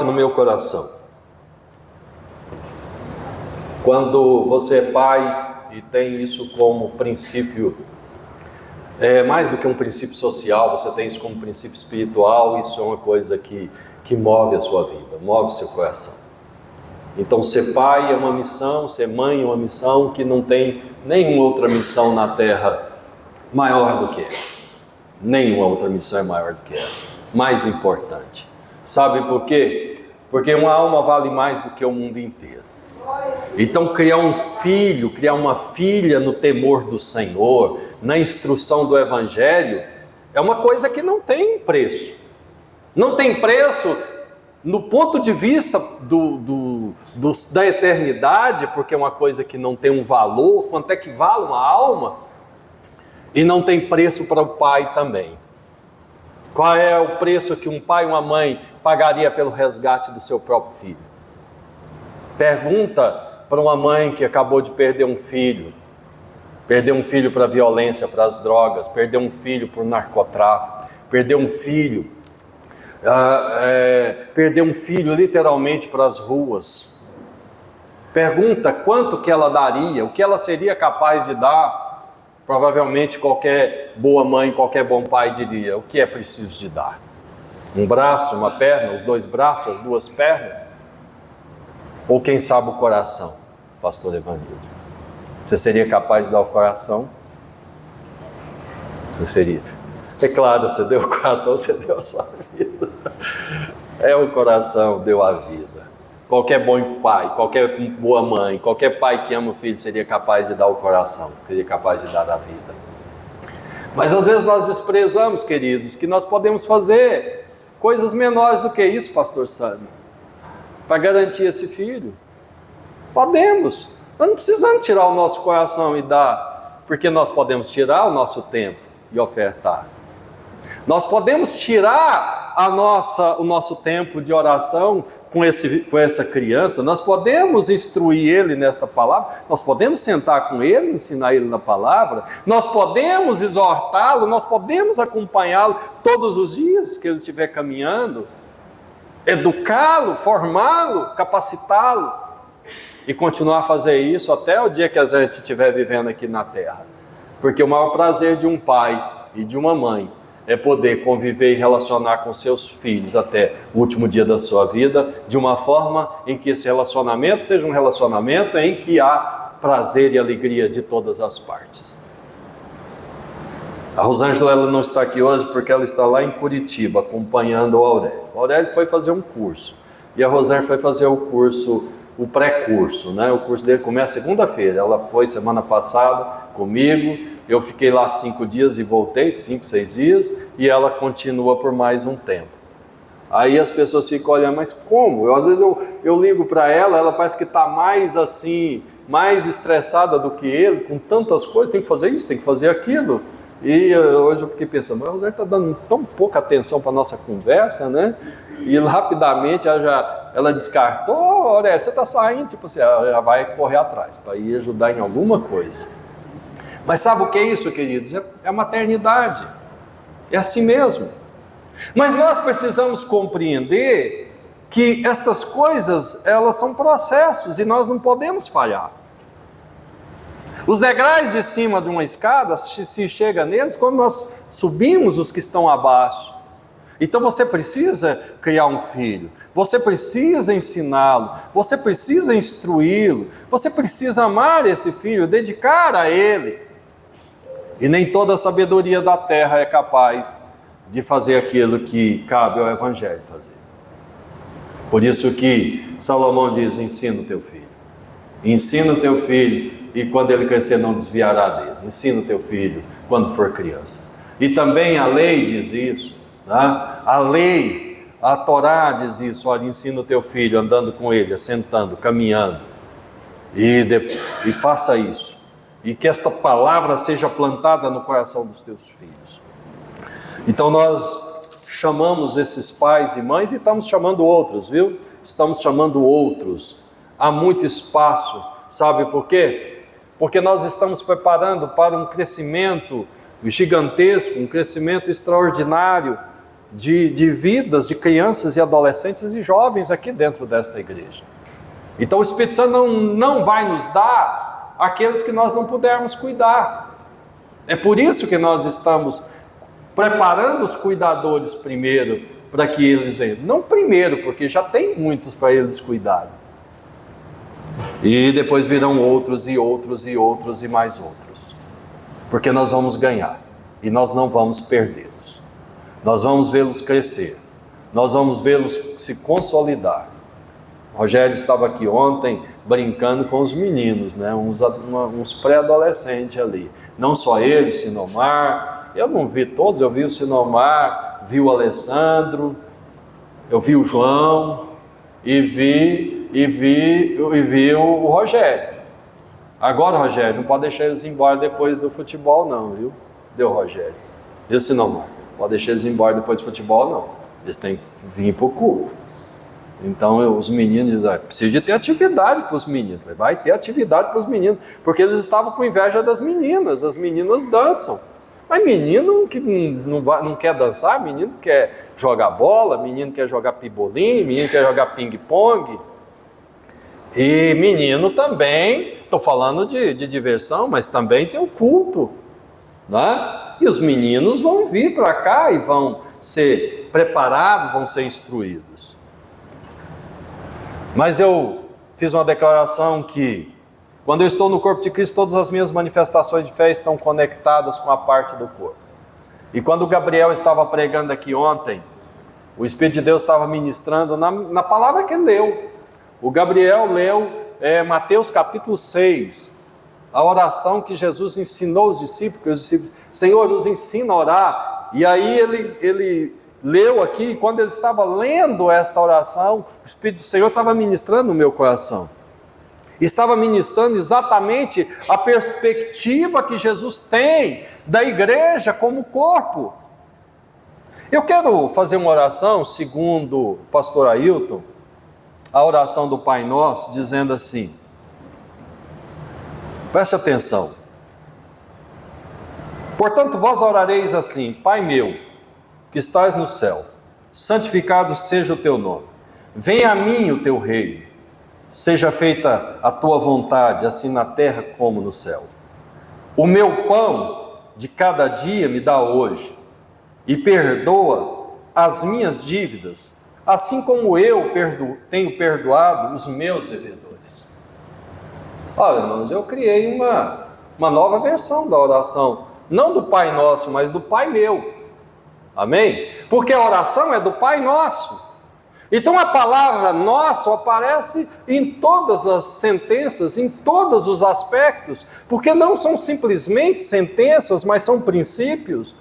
no meu coração. Quando você é pai e tem isso como princípio, mais do que um princípio social, você tem isso como princípio espiritual, isso é uma coisa que move a sua vida, move o seu coração. Então ser pai é uma missão, ser mãe é uma missão que não tem nenhuma outra missão na terra maior do que essa. Nenhuma outra missão é maior do que essa, mais importante. Sabe por quê? Porque uma alma vale mais do que o mundo inteiro. Então criar um filho, criar uma filha no temor do Senhor, na instrução do Evangelho, é uma coisa que não tem preço. Não tem preço no ponto de vista da eternidade, porque é uma coisa que não tem um valor, quanto é que vale uma alma, e não tem preço para o pai também. Qual é o preço que um pai e uma mãe pagaria pelo resgate do seu próprio filho? Pergunta para uma mãe que acabou de perder um filho para a violência, para as drogas, perder um filho por narcotráfico, perder um filho literalmente para as ruas. Pergunta quanto que ela daria, o que ela seria capaz de dar. Provavelmente qualquer boa mãe, qualquer bom pai diria: o que é preciso de dar? Um braço, uma perna, os dois braços, as duas pernas? Ou quem sabe o coração, pastor Evanildo? Você seria capaz de dar o coração? Você seria. É claro, você deu o coração, você deu a sua vida. O coração deu a vida. Qualquer bom pai, qualquer boa mãe, qualquer pai que ama o filho seria capaz de dar o coração, seria capaz de dar a vida. Mas às vezes nós desprezamos, queridos, que nós podemos fazer coisas menores do que isso, pastor Sandro, para garantir esse filho. Podemos. Nós não precisamos tirar o nosso coração e dar, porque nós podemos tirar o nosso tempo e ofertar. Nós podemos tirar o nosso tempo de oração com essa criança, nós podemos instruir ele nesta palavra, nós podemos sentar com ele, ensinar ele na palavra, nós podemos exortá-lo, nós podemos acompanhá-lo todos os dias que ele estiver caminhando, educá-lo, formá-lo, capacitá-lo e continuar a fazer isso até o dia que a gente estiver vivendo aqui na terra. Porque o maior prazer de um pai e de uma mãe é poder conviver e relacionar com seus filhos até o último dia da sua vida, de uma forma em que esse relacionamento seja um relacionamento em que há prazer e alegria de todas as partes. A Rosângela ela não está aqui hoje porque ela está lá em Curitiba acompanhando o Aurélio. O Aurélio foi fazer um curso e a Rosângela foi fazer o curso, o pré-curso, né? O curso dele começa segunda-feira. Ela foi semana passada comigo. Eu fiquei lá 5 dias e voltei, 5, 6 dias, e ela continua por mais um tempo. Aí as pessoas ficam olhando, mas como? Às vezes eu ligo para ela parece que está mais assim, mais estressada do que ele, com tantas coisas, tem que fazer isso, tem que fazer aquilo. E hoje eu fiquei pensando, mas o Rosângela está dando tão pouca atenção para a nossa conversa, né? E rapidamente ela descartou: Aurélio, você está saindo? Tipo assim, ela já vai correr atrás, para ir ajudar em alguma coisa. Mas sabe o que é isso, queridos? É a maternidade. É assim mesmo. Mas nós precisamos compreender que estas coisas, elas são processos e nós não podemos falhar. Os degraus de cima de uma escada, se chega neles quando nós subimos os que estão abaixo. Então você precisa criar um filho, você precisa ensiná-lo, você precisa instruí-lo, você precisa amar esse filho, dedicar a ele. E nem toda a sabedoria da terra é capaz de fazer aquilo que cabe ao Evangelho fazer. Por isso que Salomão diz: ensina o teu filho. Ensina o teu filho, e quando ele crescer não desviará dele. Ensina o teu filho quando for criança. E também a lei diz isso, né? A lei, a Torá diz isso: olha, ensina o teu filho andando com ele, assentando, caminhando, e faça isso, e que esta palavra seja plantada no coração dos teus filhos. Então nós chamamos esses pais e mães, e estamos chamando outros, viu? Estamos chamando outros. Há muito espaço, sabe por quê? Porque nós estamos preparando para um crescimento gigantesco, um crescimento extraordinário de vidas de crianças e adolescentes e jovens aqui dentro desta igreja. Então o Espírito Santo não vai nos dar aqueles que nós não pudermos cuidar. É por isso que nós estamos preparando os cuidadores primeiro, para que eles venham. Não primeiro, porque já tem muitos para eles cuidarem. E depois virão outros e outros e outros e mais outros. Porque nós vamos ganhar e nós não vamos perdê-los. Nós vamos vê-los crescer. Nós vamos vê-los se consolidar. O Rogério estava aqui ontem brincando com os meninos, né? uns pré-adolescentes ali. Não só ele, Sinomar. Eu não vi todos, eu vi o Sinomar, vi o Alessandro, eu vi o João e vi o Rogério. Agora, Rogério, não pode deixar eles embora depois do futebol não, viu? Deu, Rogério. Viu, Sinomar? Não pode deixar eles embora depois do futebol não. Eles têm que vir para o culto. Então os meninos dizem: precisa de ter atividade para os meninos. Vai ter atividade para os meninos, porque eles estavam com inveja das meninas. As meninas dançam. Mas menino que não quer dançar, menino quer jogar bola, menino quer jogar pibolim, menino quer jogar ping-pong. E menino também, estou falando de diversão, mas também tem o culto, né? E os meninos vão vir para cá e vão ser preparados, vão ser instruídos. Mas eu fiz uma declaração que, quando eu estou no corpo de Cristo, todas as minhas manifestações de fé estão conectadas com a parte do corpo. E quando o Gabriel estava pregando aqui ontem, o Espírito de Deus estava ministrando na palavra que ele leu. O Gabriel leu Mateus capítulo 6, a oração que Jesus ensinou os discípulos, Senhor, nos ensina a orar. E aí ele leu aqui, e quando ele estava lendo esta oração, o Espírito do Senhor estava ministrando no meu coração. Estava ministrando exatamente a perspectiva que Jesus tem da igreja como corpo. Eu quero fazer uma oração, segundo o pastor Ailton, a oração do Pai Nosso, dizendo assim, preste atenção: portanto vós orareis assim: Pai meu, que estás no céu, santificado seja o teu nome, venha a mim o teu reino, seja feita a tua vontade, assim na terra como no céu. O meu pão de cada dia me dá hoje, e perdoa as minhas dívidas, assim como eu tenho perdoado os meus devedores. Olha, irmãos, eu criei uma nova versão da oração, não do Pai Nosso, mas do Pai Meu. Amém? Porque a oração é do Pai Nosso. Então a palavra nosso aparece em todas as sentenças, em todos os aspectos, porque não são simplesmente sentenças, mas são princípios.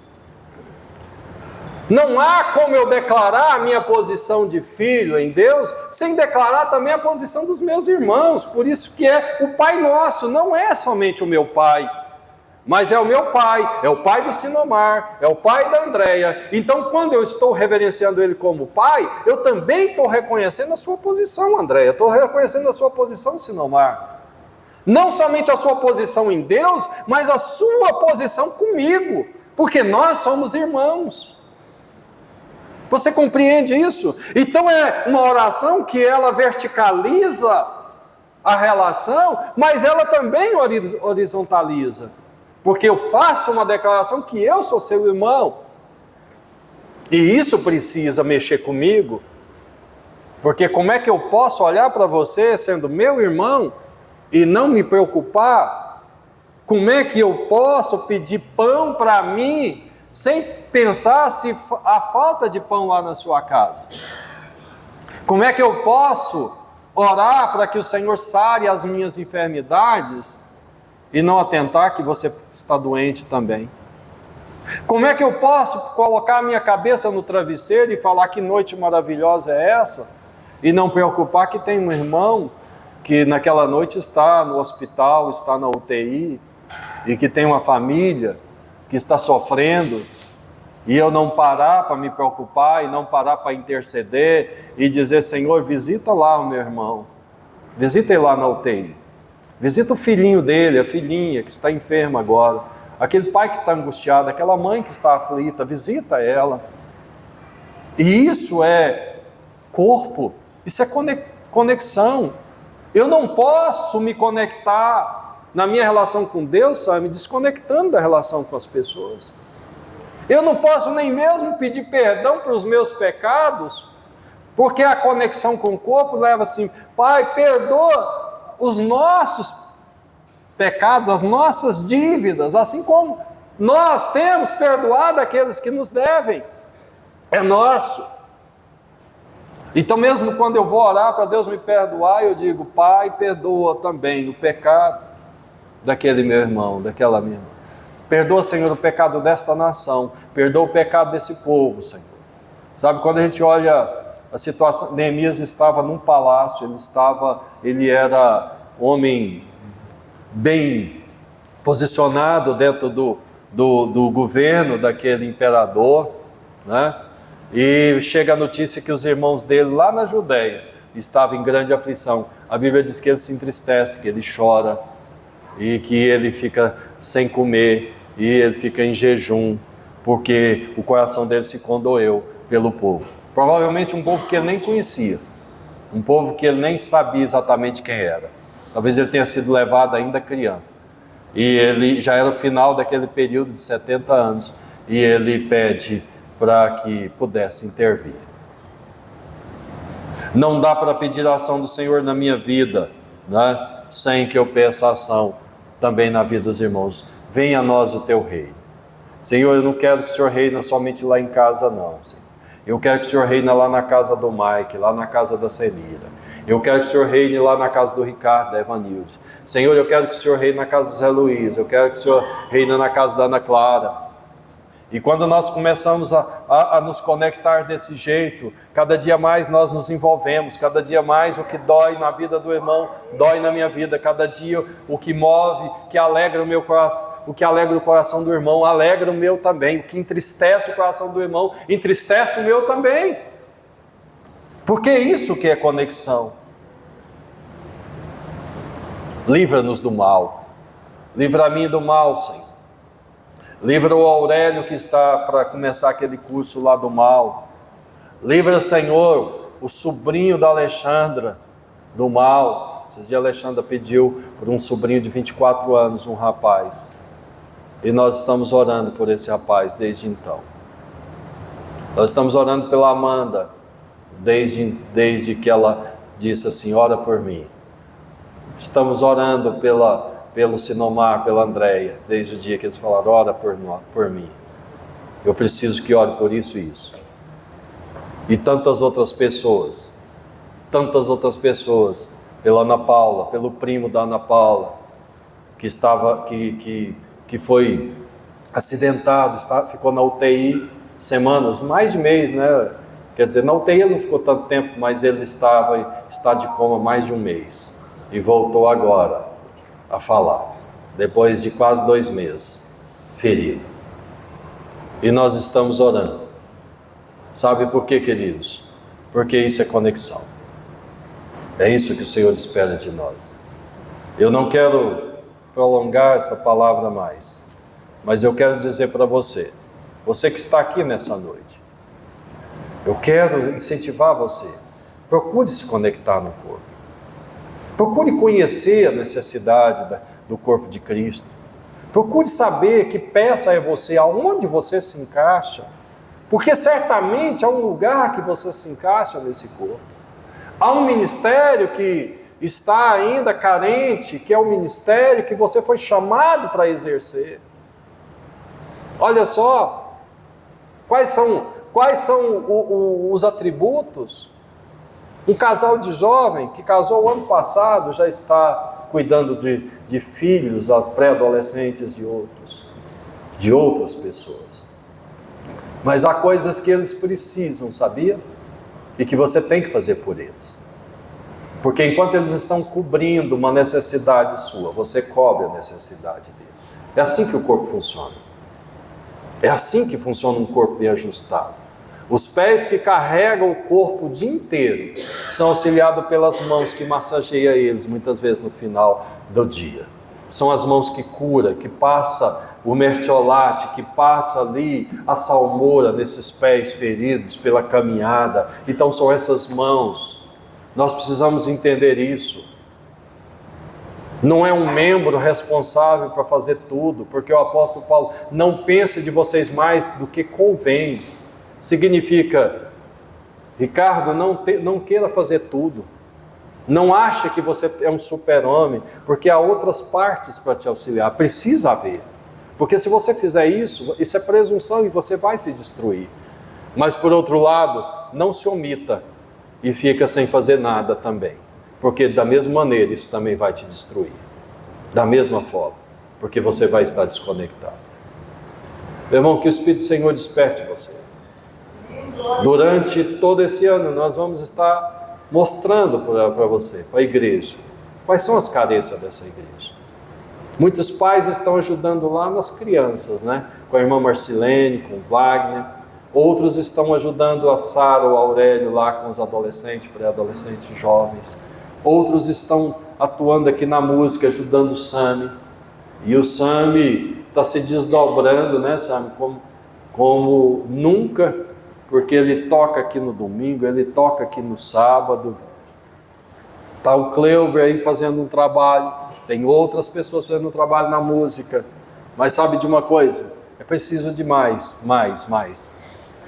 Não há como eu declarar a minha posição de filho em Deus, sem declarar também a posição dos meus irmãos. Por isso que é o Pai Nosso, não é somente o meu pai, mas é o meu pai, é o pai do Sinomar, é o pai da Andréia. Então, quando eu estou reverenciando ele como pai, eu também estou reconhecendo a sua posição, Andréia, estou reconhecendo a sua posição, Sinomar. Não somente a sua posição em Deus, mas a sua posição comigo, porque nós somos irmãos. Você compreende isso? Então é uma oração que ela verticaliza a relação, mas ela também horizontaliza. Porque eu faço uma declaração que eu sou seu irmão. E isso precisa mexer comigo. Porque como é que eu posso olhar para você sendo meu irmão e não me preocupar? Como é que eu posso pedir pão para mim sem pensar se há falta de pão lá na sua casa? Como é que eu posso orar para que o Senhor sare as minhas enfermidades e não atentar que você está doente também? Como é que eu posso colocar a minha cabeça no travesseiro e falar que noite maravilhosa é essa e não preocupar que tem um irmão que naquela noite está no hospital, está na UTI e que tem uma família que está sofrendo, e eu não parar para me preocupar e não parar para interceder e dizer: Senhor, visita lá o meu irmão, visita ele lá na UTI, visita o filhinho dele, a filhinha que está enferma agora, aquele pai que está angustiado, aquela mãe que está aflita, visita ela. E isso é corpo, isso é conexão. Eu não posso me conectar na minha relação com Deus, sabe, me desconectando da relação com as pessoas. Eu não posso nem mesmo pedir perdão para os meus pecados, porque a conexão com o corpo leva assim: Pai, perdoa os nossos pecados, as nossas dívidas, assim como nós temos perdoado aqueles que nos devem, é nosso. Então mesmo quando eu vou orar para Deus me perdoar, eu digo: Pai, perdoa também o pecado daquele meu irmão, daquela minha irmã. Perdoa, Senhor, o pecado desta nação, perdoa o pecado desse povo, Senhor. Sabe, quando a gente olha a situação, Neemias estava num palácio, ele era homem bem posicionado dentro do governo daquele imperador, né? E chega a notícia que os irmãos dele lá na Judéia estavam em grande aflição. A Bíblia diz que ele se entristece, que ele chora e que ele fica sem comer e ele fica em jejum, porque o coração dele se condoeu pelo povo. Provavelmente um povo que ele nem conhecia, um povo que ele nem sabia exatamente quem era. Talvez ele tenha sido levado ainda criança. E ele já era o final daquele período de 70 anos. E ele pede para que pudesse intervir. Não dá para pedir a ação do Senhor na minha vida, né, sem que eu peça ação também na vida dos irmãos. Venha a nós o teu reino. Senhor, eu não quero que o Senhor reine somente lá em casa, não, Senhor. Eu quero que o Senhor reine lá na casa do Mike, lá na casa da Celira. Eu quero que o Senhor reine lá na casa do Ricardo, da Evanilde. Senhor, eu quero que o Senhor reine na casa do Zé Luiz. Eu quero que o Senhor reine na casa da Ana Clara. E quando nós começamos a nos conectar desse jeito, cada dia mais nós nos envolvemos, cada dia mais o que dói na vida do irmão, dói na minha vida, cada dia o que move, que alegra o meu coração, o que alegra o coração do irmão, alegra o meu também, o que entristece o coração do irmão, entristece o meu também, porque é isso que é conexão. Livra-nos do mal, livra a mim do mal, Senhor. Livra o Aurélio que está para começar aquele curso lá do mal. Livra, Senhor, o sobrinho da Alexandra do mal. Esses dias a Alexandra pediu por um sobrinho de 24 anos, um rapaz. E nós estamos orando por esse rapaz desde então. Nós estamos orando pela Amanda, desde que ela disse assim: ora por mim. Estamos orando pelo Sinomar, pela Andréia, desde o dia que eles falaram: ora por mim. Eu preciso que ore por isso e isso. E tantas outras pessoas, pela Ana Paula, pelo primo da Ana Paula, que foi acidentado, ficou na UTI semanas, mais de mês, né? Quer dizer, na UTI ele não ficou tanto tempo, mas ele está de coma mais de um mês. E voltou agora a falar, depois de quase 2 meses, ferido. E nós estamos orando. Sabe por quê, queridos? Porque isso é conexão. É isso que o Senhor espera de nós. Eu não quero prolongar essa palavra mais, mas eu quero dizer para você que está aqui nessa noite, eu quero incentivar você, procure se conectar no corpo. Procure conhecer a necessidade do corpo de Cristo. Procure saber que peça é você, aonde você se encaixa. Porque certamente há um lugar que você se encaixa nesse corpo. Há um ministério que está ainda carente, que é o ministério que você foi chamado para exercer. Olha só, quais são os atributos Um casal de jovem que casou o ano passado já está cuidando de filhos pré-adolescentes de outras pessoas. Mas há coisas que eles precisam, sabia? E que você tem que fazer por eles. Porque enquanto eles estão cobrindo uma necessidade sua, você cobre a necessidade dele. É assim que o corpo funciona. É assim que funciona um corpo bem ajustado. Os pés que carregam o corpo o dia inteiro são auxiliados pelas mãos que massageiam eles, muitas vezes no final do dia. São as mãos que cura, que passa o mertiolate, que passa ali a salmoura nesses pés feridos pela caminhada. Então são essas mãos. Nós precisamos entender isso. Não é um membro responsável para fazer tudo, porque o apóstolo Paulo não pensa de vocês mais do que convém. Significa, Ricardo, não queira fazer tudo. Não acha que você é um super-homem, porque há outras partes para te auxiliar. Precisa haver. Porque se você fizer isso, isso é presunção e você vai se destruir. Mas por outro lado, não se omita e fica sem fazer nada também. Porque da mesma maneira isso também vai te destruir. Da mesma forma. Porque você vai estar desconectado. Meu irmão, que o Espírito do Senhor desperte você. Durante todo esse ano nós vamos estar mostrando para você, para a igreja, quais são as carências dessa igreja. Muitos pais estão ajudando lá nas crianças, né? Com a irmã Marcilene, com o Wagner. Outros estão ajudando a Sara ou a Aurélio lá com os adolescentes, pré-adolescentes, jovens. Outros estão atuando aqui na música, ajudando o Sami. E o Sami está se desdobrando, né, Sami? Como nunca, porque ele toca aqui no domingo, ele toca aqui no sábado. Está o Cleuber aí fazendo um trabalho, tem outras pessoas fazendo um trabalho na música. Mas sabe de uma coisa? É preciso de mais.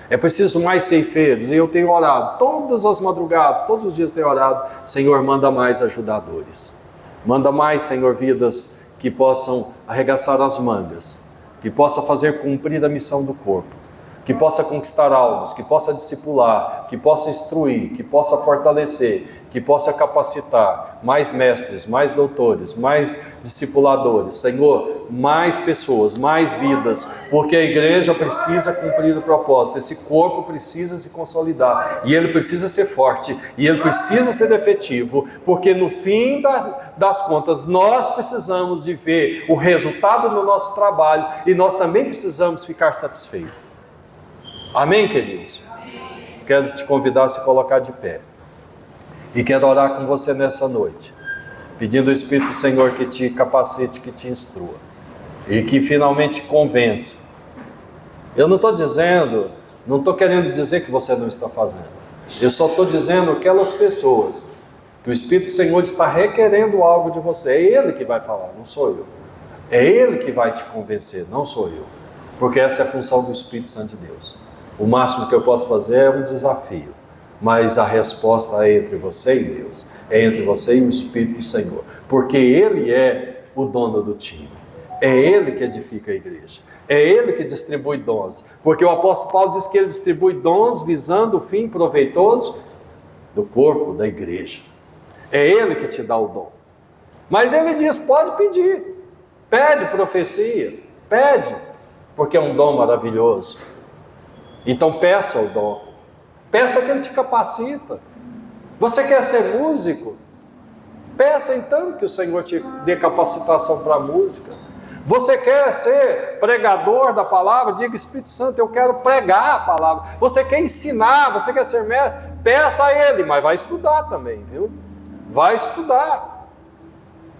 É preciso mais ceifeiros, e eu tenho orado, todas as madrugadas, todos os dias tenho orado, Senhor, manda mais ajudadores. Manda mais, Senhor, vidas que possam arregaçar as mangas, que possa fazer cumprir a missão do corpo, que possa conquistar almas, que possa discipular, que possa instruir, que possa fortalecer, que possa capacitar mais mestres, mais doutores, mais discipuladores. Senhor, mais pessoas, mais vidas, porque a igreja precisa cumprir o propósito, esse corpo precisa se consolidar, e ele precisa ser forte, e ele precisa ser efetivo, porque no fim das contas, nós precisamos de ver o resultado do nosso trabalho, e nós também precisamos ficar satisfeitos. Amém, queridos? Amém. Quero te convidar a se colocar de pé. E quero orar com você nessa noite, pedindo ao Espírito do Senhor que te capacite, que te instrua, e que finalmente convença. Eu não estou querendo dizer que você não está fazendo. Eu só estou dizendo aquelas pessoas que o Espírito do Senhor está requerendo algo de você. É Ele que vai falar, não sou eu. É Ele que vai te convencer, não sou eu. Porque essa é a função do Espírito Santo de Deus. O máximo que eu posso fazer é um desafio. Mas a resposta é entre você e Deus, é entre você e o Espírito do Senhor, porque Ele é o dono do time, é Ele que edifica a igreja, é Ele que distribui dons, porque o apóstolo Paulo diz que Ele distribui dons visando o fim proveitoso do corpo da igreja, é Ele que te dá o dom, mas Ele diz, pode pedir, pede profecia, pede, porque é um dom maravilhoso, então peça o dom. Peça que Ele te capacita. Você quer ser músico? Peça então que o Senhor te dê capacitação para a música. Você quer ser pregador da palavra? Diga, Espírito Santo, eu quero pregar a palavra. Você quer ensinar? Você quer ser mestre? Peça a Ele, mas vai estudar também, viu? Vai estudar.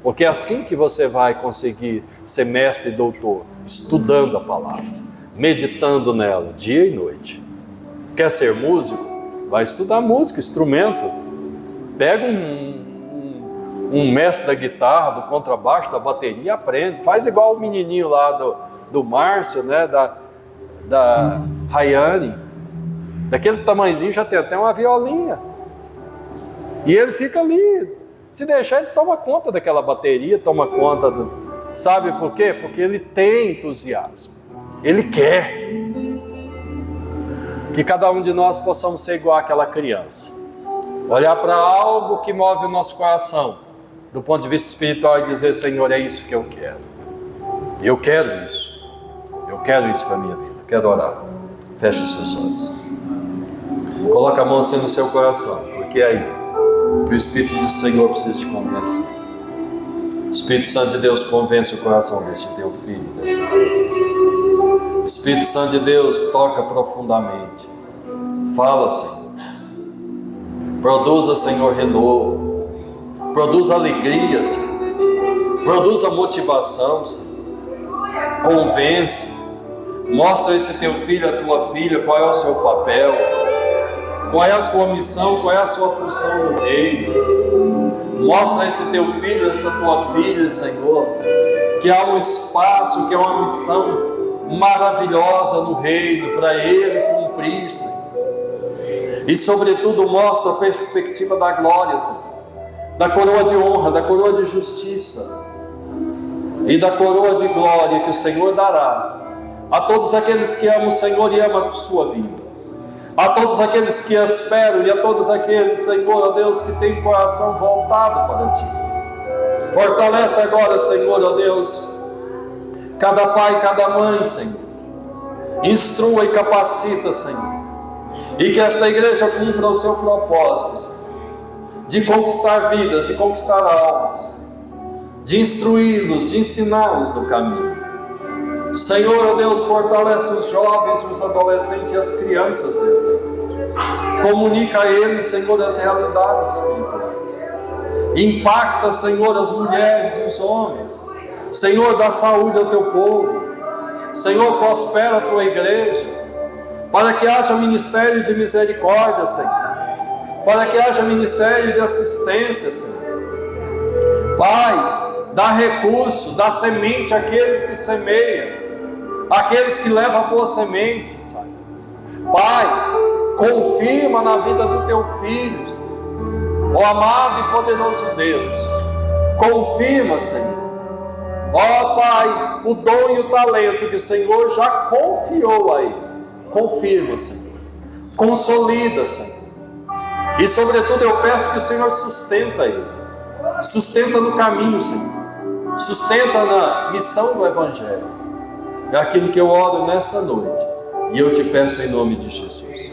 Porque é assim que você vai conseguir ser mestre e doutor, estudando a palavra, meditando nela, dia e noite. Quer ser músico? Vai estudar música, instrumento. Pega um mestre da guitarra, do contrabaixo, da bateria e aprende. Faz igual o menininho lá do Márcio, né? da Rayane. Daquele tamanhozinho já tem até uma violinha. E ele fica ali. Se deixar, ele toma conta daquela bateria, toma conta do... Sabe por quê? Porque ele tem entusiasmo. Ele quer. Que cada um de nós possamos ser igual àquela criança. Olhar para algo que move o nosso coração, do ponto de vista espiritual, e dizer: Senhor, é isso que eu quero. Eu quero isso. Eu quero isso para a minha vida. Quero orar. Feche os seus olhos. Coloca a mão assim no seu coração, porque é aí que o Espírito do Senhor precisa te convencer. O Espírito Santo de Deus convence o coração deste teu filho, desta tua filha. O Espírito Santo de Deus toca profundamente. Fala, Senhor. Produza, Senhor, renovo. Produza alegria, Senhor. Produza motivação, Senhor. Convence. Mostra a esse teu filho, a tua filha, qual é o seu papel, qual é a sua missão, qual é a sua função no reino. Mostra a esse teu filho, esta tua filha, Senhor, que há um espaço, que há uma missão maravilhosa no reino para ele cumprir, Senhor. E sobretudo mostra a perspectiva da glória, Senhor, da coroa de honra, da coroa de justiça e da coroa de glória que o Senhor dará a todos aqueles que amam o Senhor e amam a sua vida, a todos aqueles que esperam e a todos aqueles, Senhor, ó Deus, que têm o coração voltado para Ti. Fortalece agora, Senhor, ó Deus, cada pai, cada mãe, Senhor. Instrua e capacita, Senhor, e que esta igreja cumpra o seu propósito, Senhor, de conquistar vidas, de conquistar almas, de instruí-los, de ensiná-los no caminho. Senhor, ó Deus, fortalece os jovens, os adolescentes e as crianças desta igreja. Comunica a eles, Senhor, as realidades espirituais. Impacta, Senhor, as mulheres e os homens. Senhor, dá saúde ao teu povo. Senhor, prospera a tua igreja, para que haja ministério de misericórdia, Senhor, para que haja ministério de assistência, Senhor. Pai, dá recurso, dá semente àqueles que semeiam, àqueles que levam a boa semente, sabe? Pai, confirma na vida do teu filho, Senhor. Ó amado e poderoso Deus, confirma, Senhor. Ó Pai, o dom e o talento que o Senhor já confiou a ele. Confirma, Senhor. Consolida, Senhor. E sobretudo eu peço que o Senhor sustenta ele. Sustenta no caminho, Senhor. Sustenta na missão do Evangelho. É aquilo que eu oro nesta noite. E eu te peço em nome de Jesus.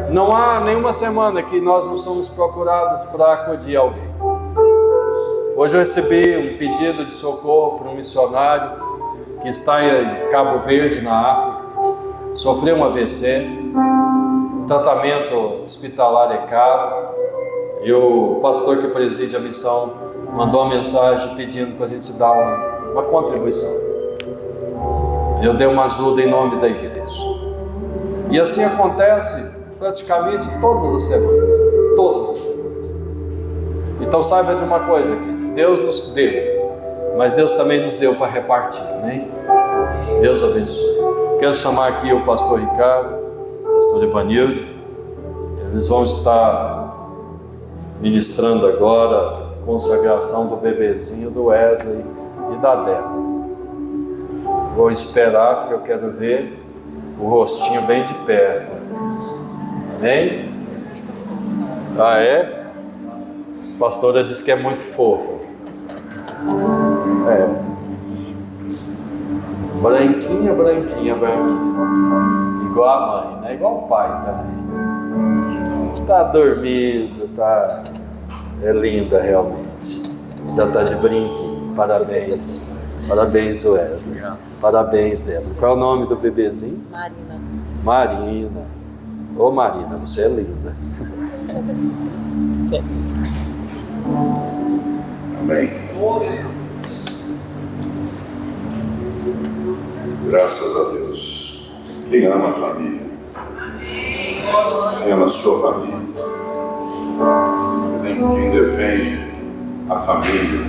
Não há nenhuma semana que nós não somos procurados para acudir alguém. Hoje eu recebi um pedido de socorro para um missionário que está em Cabo Verde, na África. Sofreu um AVC. O tratamento hospitalar é caro. E o pastor que preside a missão mandou uma mensagem pedindo para a gente dar uma contribuição. Eu dei uma ajuda em nome da igreja. E assim acontece praticamente todas as semanas. Todas as semanas. Então saiba de uma coisa, queridos. Deus nos deu, mas Deus também nos deu para repartir, amém? Deus abençoe. Quero chamar aqui o pastor Ricardo, o pastor Evanildo. Eles vão estar ministrando agora a consagração do bebezinho do Wesley e da Débora. Vou esperar, porque eu quero ver o rostinho bem de perto. Amém? Ah, é? A pastora disse que é muito fofo. É. Branquinha, branquinha, branquinha. Igual a mãe, né? Igual o pai também. Tá dormindo, tá... É linda realmente. Já tá de brinquinho. Parabéns. Parabéns, Wesley. Parabéns, Débora. Qual é o nome do bebezinho? Marina. Marina. Ô Marina, você é linda. Amém. Graças a Deus. Quem ama a família, quem ama a sua família, quem defende a família,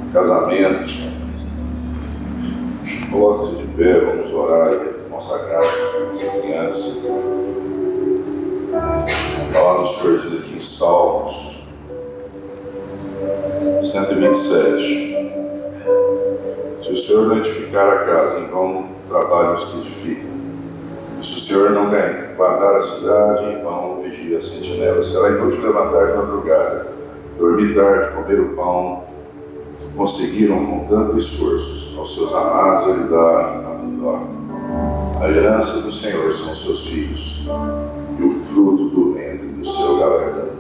o casamento, coloque-se de pé, vamos orar e consagrar essa criança. A palavra do Senhor diz aqui em Salmos 127. Se o Senhor não edificar a casa, em vão trabalham os que edificam. Se o Senhor não guardar a cidade, em vão vigia a sentinela. Será inútil levantar de madrugada, dormir tarde, comer o pão que conseguiram com tanto esforço. Aos seus amados ele dá a vitória. A herança do Senhor são seus filhos, e o fruto do ventre do seu galardão.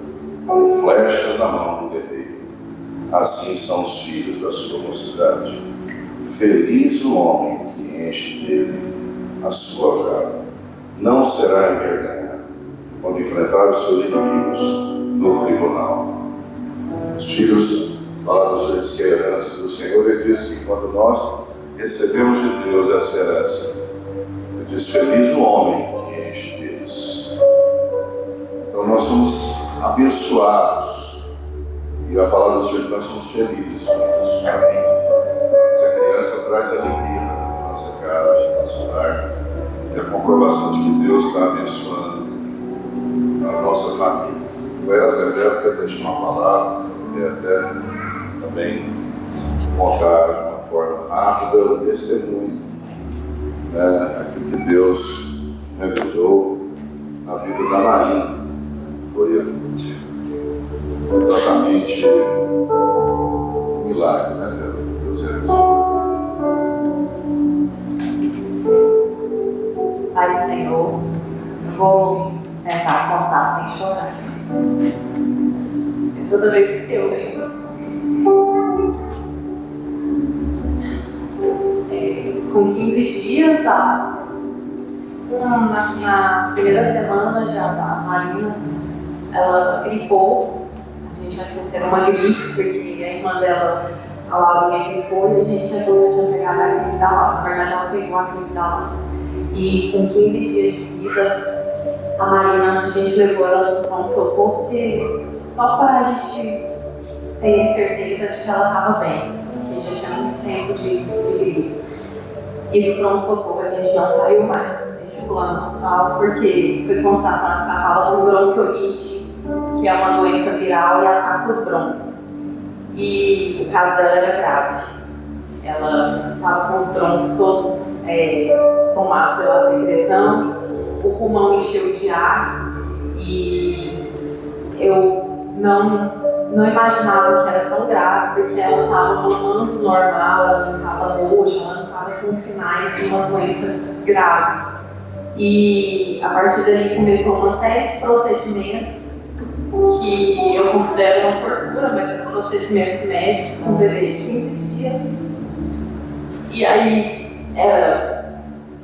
Como flechas na mão do guerreiro, assim são os filhos da sua mocidade. Feliz o homem que enche dele a sua aljava. Não será envergonhado quando enfrentar os seus inimigos no tribunal. Os filhos, fala do Senhor, diz que a herança do Senhor, ele diz que quando nós recebemos de Deus essa herança, ele diz: feliz o homem que enche deles. Então nós somos abençoados, e a palavra do Senhor diz que nós somos felizes com isso. Amém? Essa criança traz alegria na nossa casa, no nosso lar. É a comprovação de que Deus está abençoando a nossa família. O Wesley quer deixar uma palavra, quer até também contar de uma forma rápida o testemunho, aquilo que Deus realizou na vida da Marina. Foi exatamente um milagre, né? Deus realizou. Pai Senhor, vou tentar contar sem chorar. E toda vez que eu lembro, com 15 dias, na primeira semana já da Marina, ela gripou. A gente achou que era uma gripe, porque a irmã dela, a Laurinha, gripou e a gente achou que tinha pegado a gripe da Laura. Na verdade, ela pegou a gripe da Laura. E com 15 dias de vida, a Marina, a gente levou ela para um socorro, porque só para a gente ter certeza de que ela estava bem, porque já tinha muito tempo de gripe. E no pronto-socorro a gente não saiu mais, a gente ficou lá no hospital, porque foi constatado que ela estava com bronquiolite, que é uma doença viral e ataca os brônquios. E o caso dela era grave. Ela estava com os brônquios todos tomados pela secreção, o pulmão encheu de ar e eu não imaginava que era tão grave, porque ela estava mamando normal, ela não estava roxa, ela não estava com sinais de uma doença grave. E a partir dali começou uma série de procedimentos que eu considero uma tortura, mas eram procedimentos médicos com um bebê de 15 dias. E aí,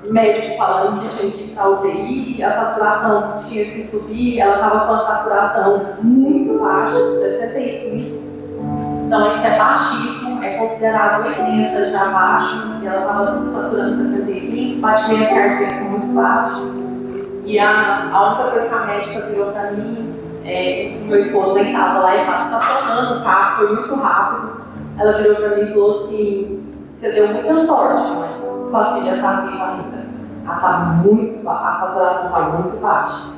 o médico falando que tinha que ir para a UTI, a saturação tinha que subir, ela estava com a saturação muito baixa, de 65. Então, isso é baixíssimo, é considerado 80 já baixo, e ela estava saturando 65, batimento cardíaco muito baixo. E a única coisa que a médica virou para mim, meu esposo nem estava lá, ele estava estacionando o carro, foi muito rápido. Ela virou para mim e falou assim: você deu muita sorte, mãe, sua filha está viva ainda. Ela está muito baixa, a saturação está muito baixa.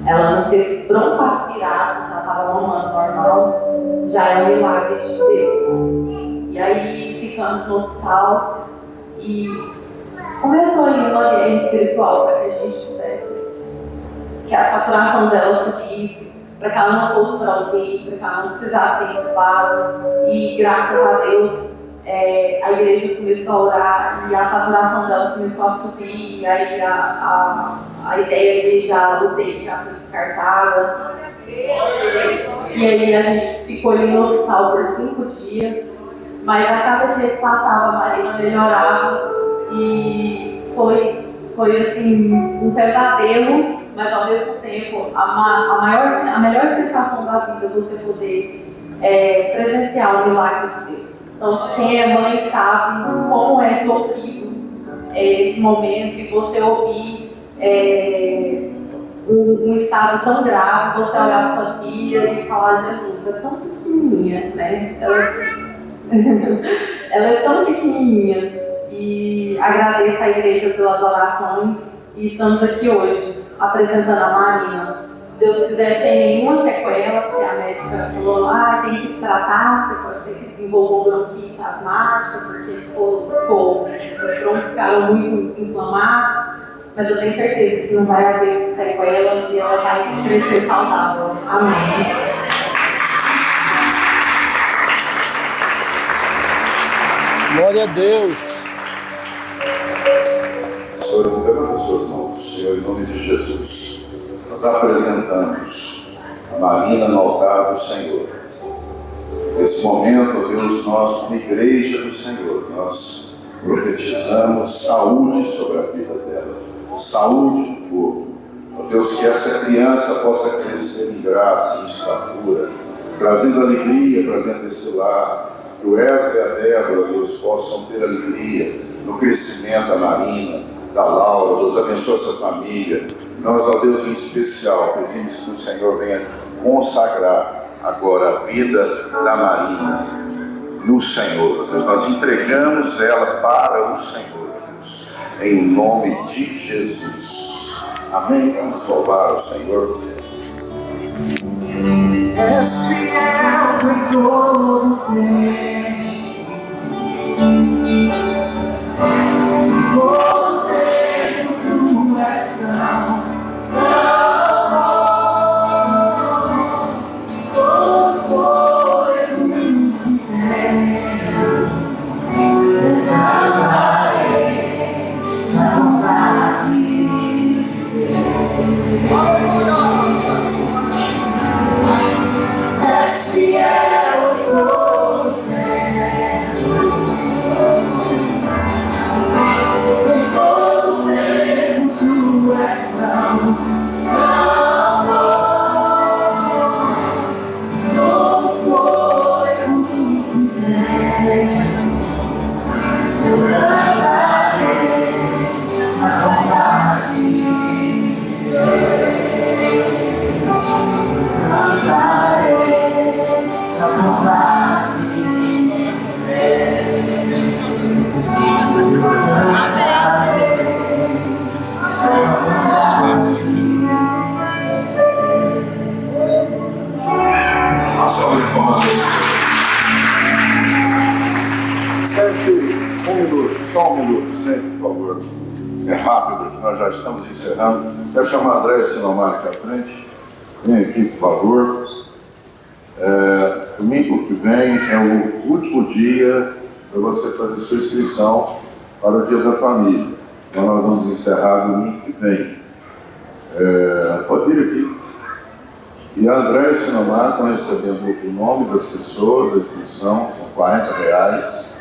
Ela não teve bronco aspirado, ela estava mamando normal, já é um milagre de Deus. E aí ficamos no hospital e começou ali uma guerra espiritual para que a gente pudesse, que a saturação dela subisse, para que ela não fosse para o UTI, para que ela não precisasse ser entubada. E graças a Deus, a igreja começou a orar e a saturação dela começou a subir, e aí a ideia de já UTI já foi descartada. E aí a gente ficou ali no hospital por 5 dias, mas a cada dia que passava a Marina melhorava e foi assim um pesadelo, mas ao mesmo tempo a melhor sensação da vida é você poder presenciar o milagre de Deus. Então, quem é mãe sabe como é sofrido esse momento, e você ouvir um estado tão grave, você olhar para sua filha e falar: Jesus, é tão pequenininha, né? Ela é tão pequenininha. E agradeço à igreja pelas orações, e estamos aqui hoje apresentando a Marina. Se Deus quiser, sem nenhuma sequela, porque a médica falou: tem que tratar, porque pode ser que desenvolva bronquite asmática, porque os brônquios ficaram muito inflamados. mas eu tenho certeza que não vai haver sequelas e ela vai crescer saudável. Amém. Glória a Deus. Senhor, levanta as suas mãos, Senhor, em nome de Jesus. Nós apresentamos a Marina no altar do Senhor. Nesse momento, ó Deus, nós, como igreja do Senhor, nós profetizamos saúde sobre a vida dela, saúde do corpo. Ó Deus, que essa criança possa crescer em graça, em estatura, trazendo alegria para dentro desse lar. Que o Wesley e a Débora, Deus, possam ter alegria no crescimento da Marina, da Laura. Deus, abençoa essa família. Nós, ó Deus, em especial, pedimos que o Senhor venha consagrar agora a vida da Marina no Senhor. Deus, nós entregamos ela para o Senhor, Deus, em nome de Jesus. Amém. Vamos louvar o Senhor. És fiel em todo o tempo, em todo o tempo tu és são. Todo foi muito tempo, eu cantarei na bondade de Deus. És fiel em todo o tempo, em todo o tempo tu és são. Não foi muito bem, eu cantarei a bondade de Deus. Cantarei a bondade de Deus. Cantarei a bondade de Deus. Sente um minuto, só um minuto, sente, por favor. É rápido, nós já estamos encerrando. Quero chamar a André Sinomar aqui à frente. Vem aqui, por favor. Domingo que vem é o último dia para você fazer sua inscrição para o Dia da Família. Então nós vamos encerrar domingo que vem. Pode vir aqui. E a André Sinomar está recebendo o nome das pessoas, a inscrição, são R$40.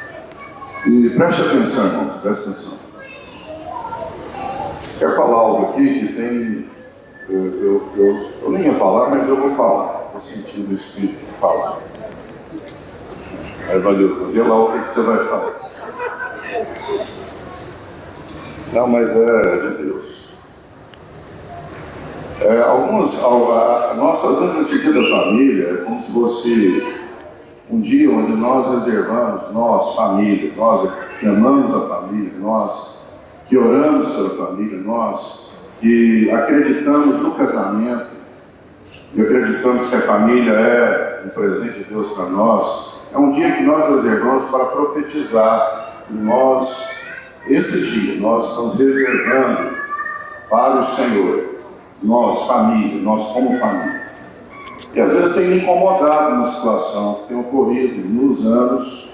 E preste atenção, irmãos, preste atenção. Quero falar algo aqui que tem... Eu nem ia falar, mas eu vou falar. Estou sentindo o Espírito de falar. Aí valeu, vê lá o que você vai falar. Não, mas é de Deus. Nós fazemos esse dia da família, é como se fosse um dia onde nós reservamos, nós, família, nós que amamos a família, nós que oramos pela família, nós que acreditamos no casamento e acreditamos que a família é um presente de Deus para nós. É um dia que nós reservamos para profetizar. Esse dia, nós estamos reservando para o Senhor. Nós, família, nós como família. E às vezes tem me incomodado uma situação que tem ocorrido nos anos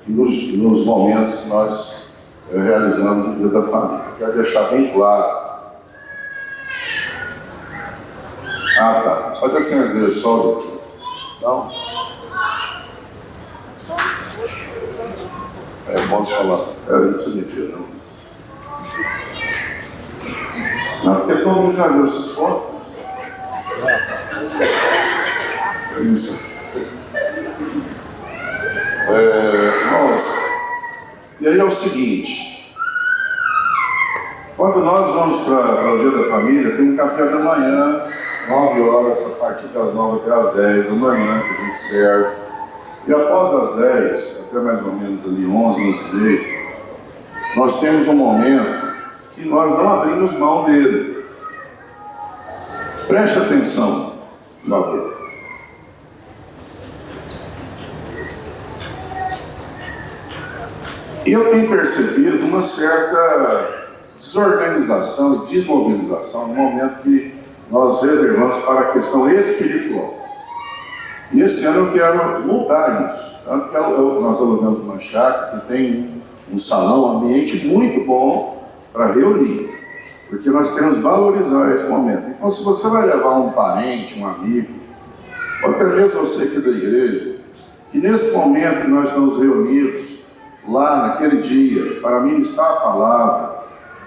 e nos momentos que nós realizamos o Dia da Família. Quero deixar bem claro. Tá. Pode acender o sol, filho. Não? Posso falar. Não precisa mentir, não. Não, porque todo mundo já viu essas fotos. Isso. E aí é o seguinte, quando nós vamos para o Dia da Família, tem um café da manhã, 9 horas, a partir das 9 até as 10 da manhã, que a gente serve. E após as 10, até mais ou menos ali 11, 11h30, nós temos um momento que nós não abrimos mão dele. Preste atenção, por favor. E eu tenho percebido uma certa desorganização e desmobilização, no momento que nós reservamos para a questão espiritual. E esse ano eu quero mudar isso. Tanto que nós alugamos uma chácara que tem um salão, um ambiente muito bom para reunir, porque nós temos que valorizar esse momento. Então, se você vai levar um parente, um amigo, ou até mesmo você aqui da igreja, que nesse momento que nós estamos reunidos, lá naquele dia, para ministrar a palavra,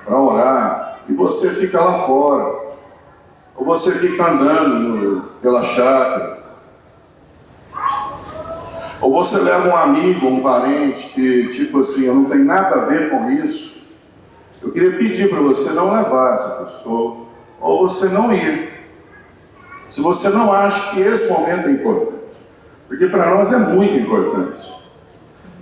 para orar, e você fica lá fora, ou você fica andando pela chácara, ou você leva um amigo, um parente, que tipo assim, eu não tenho nada a ver com isso, eu queria pedir para você não levar essa pessoa, ou você não ir, se você não acha que esse momento é importante, porque para nós é muito importante.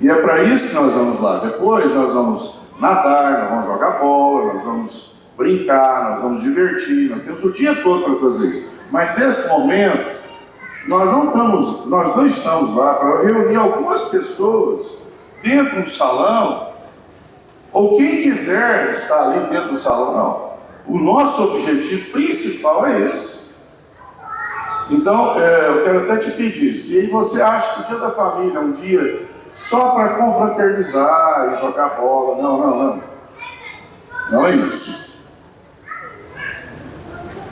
E é para isso que nós vamos lá. Depois nós vamos nadar, nós vamos jogar bola, nós vamos brincar, nós vamos divertir, nós temos o dia todo para fazer isso. Mas esse momento, nós não estamos lá para reunir algumas pessoas dentro do salão, ou quem quiser estar ali dentro do salão, não. O nosso objetivo principal é esse. Então, eu quero até te pedir, se você acha que o dia da família é um dia só para confraternizar e jogar bola, não é isso.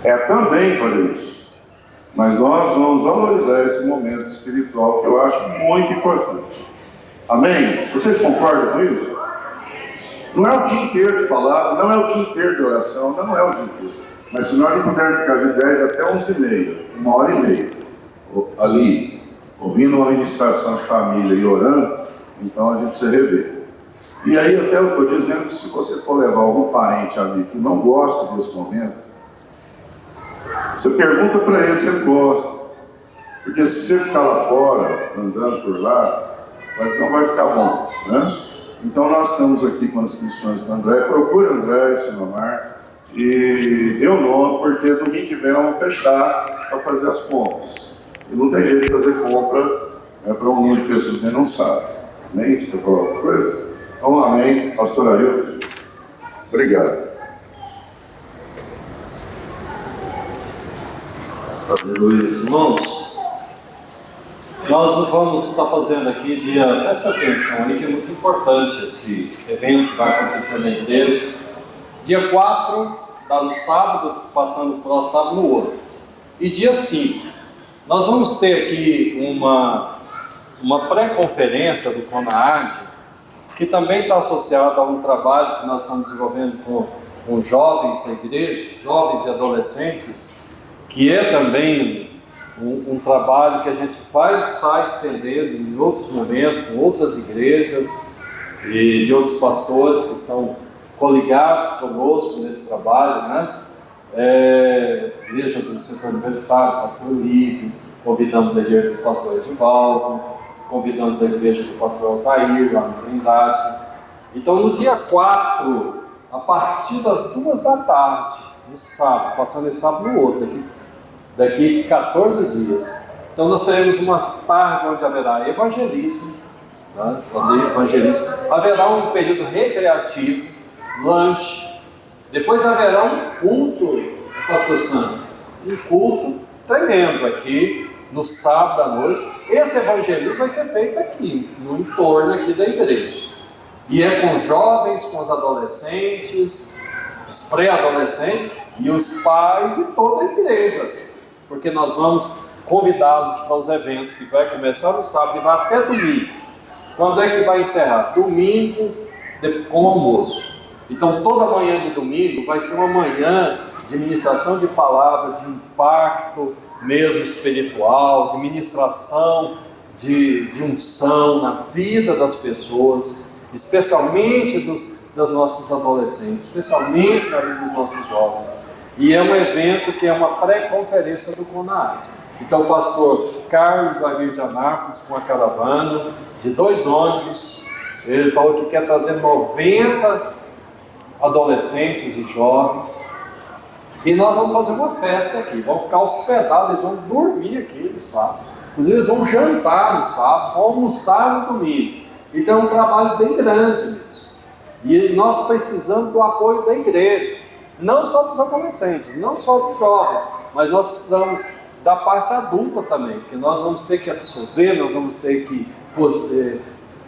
É também para isso, mas nós vamos valorizar esse momento espiritual que eu acho muito importante. Amém? Vocês concordam com isso? Não é o dia inteiro de palavra, não é o dia inteiro de oração, não é o dia inteiro. Mas se nós não pudermos ficar de 10 até 11h30, 1h30, ali, ouvindo uma ministração de família e orando, então a gente precisa rever. E aí até eu estou dizendo que se você for levar algum parente ali que não gosta desse momento, você pergunta para ele se ele gosta. Porque se você ficar lá fora, andando por lá, não vai ficar bom, né? Então nós estamos aqui com as inscrições do André, procure André e Sinomar, e dê o nome, porque domingo que vem vamos fechar para fazer as compras. E não tem jeito de fazer compra para um número de pessoas que não sabe. Nem se você falar alguma coisa. Então, amém. Pastor Ailton. Obrigado. Aleluia, irmãos. Nós vamos estar fazendo aqui presta atenção aí, que é muito importante esse evento que vai acontecer na igreja. Dia 4, dá no sábado, passando o próximo sábado no outro. E dia 5, nós vamos ter aqui uma pré-conferência do CONAAD, que também está associada a um trabalho que nós estamos desenvolvendo com jovens da igreja, jovens e adolescentes, que é também um trabalho que a gente vai estar estendendo em outros momentos, com outras igrejas e de outros pastores que estão coligados conosco nesse trabalho, né? Igreja do setor universitário, pastor Olívio, convidamos a igreja do pastor Edivaldo, convidamos a igreja do pastor Altair, lá no Trindade. Então, no dia 4, a partir das 2 da tarde, no sábado, passando esse sábado no outro, daqui 14 dias. Então, nós teremos uma tarde onde haverá evangelismo, né? Haverá um período recreativo, lanche, depois haverá um culto, pastor Santo, um culto tremendo aqui, no sábado à noite. Esse evangelismo vai ser feito aqui, no entorno aqui da igreja. E é com os jovens, com os adolescentes, os pré-adolescentes e os pais e toda a igreja. Porque nós vamos convidá-los para os eventos que vai começar no sábado e vai até domingo. Quando é que vai encerrar? Domingo com o almoço. Então toda manhã de domingo vai ser uma manhã de ministração de palavra, de impacto mesmo espiritual, de ministração, de unção na vida das pessoas, especialmente dos nossos adolescentes, especialmente na vida dos nossos jovens. E é um evento que é uma pré-conferência do CONAAD. Então o pastor Carlos vai vir de Anápolis com a caravana de 2 ônibus. Ele falou que quer trazer 90 adolescentes e jovens. E nós vamos fazer uma festa aqui, vão ficar hospedados, eles vão dormir aqui no sábado. Inclusive eles vão jantar no sábado, vão almoçar no domingo. Então é um trabalho bem grande mesmo. E nós precisamos do apoio da igreja, não só dos adolescentes, não só dos jovens, mas nós precisamos da parte adulta também, porque nós vamos ter que absorver, nós vamos ter que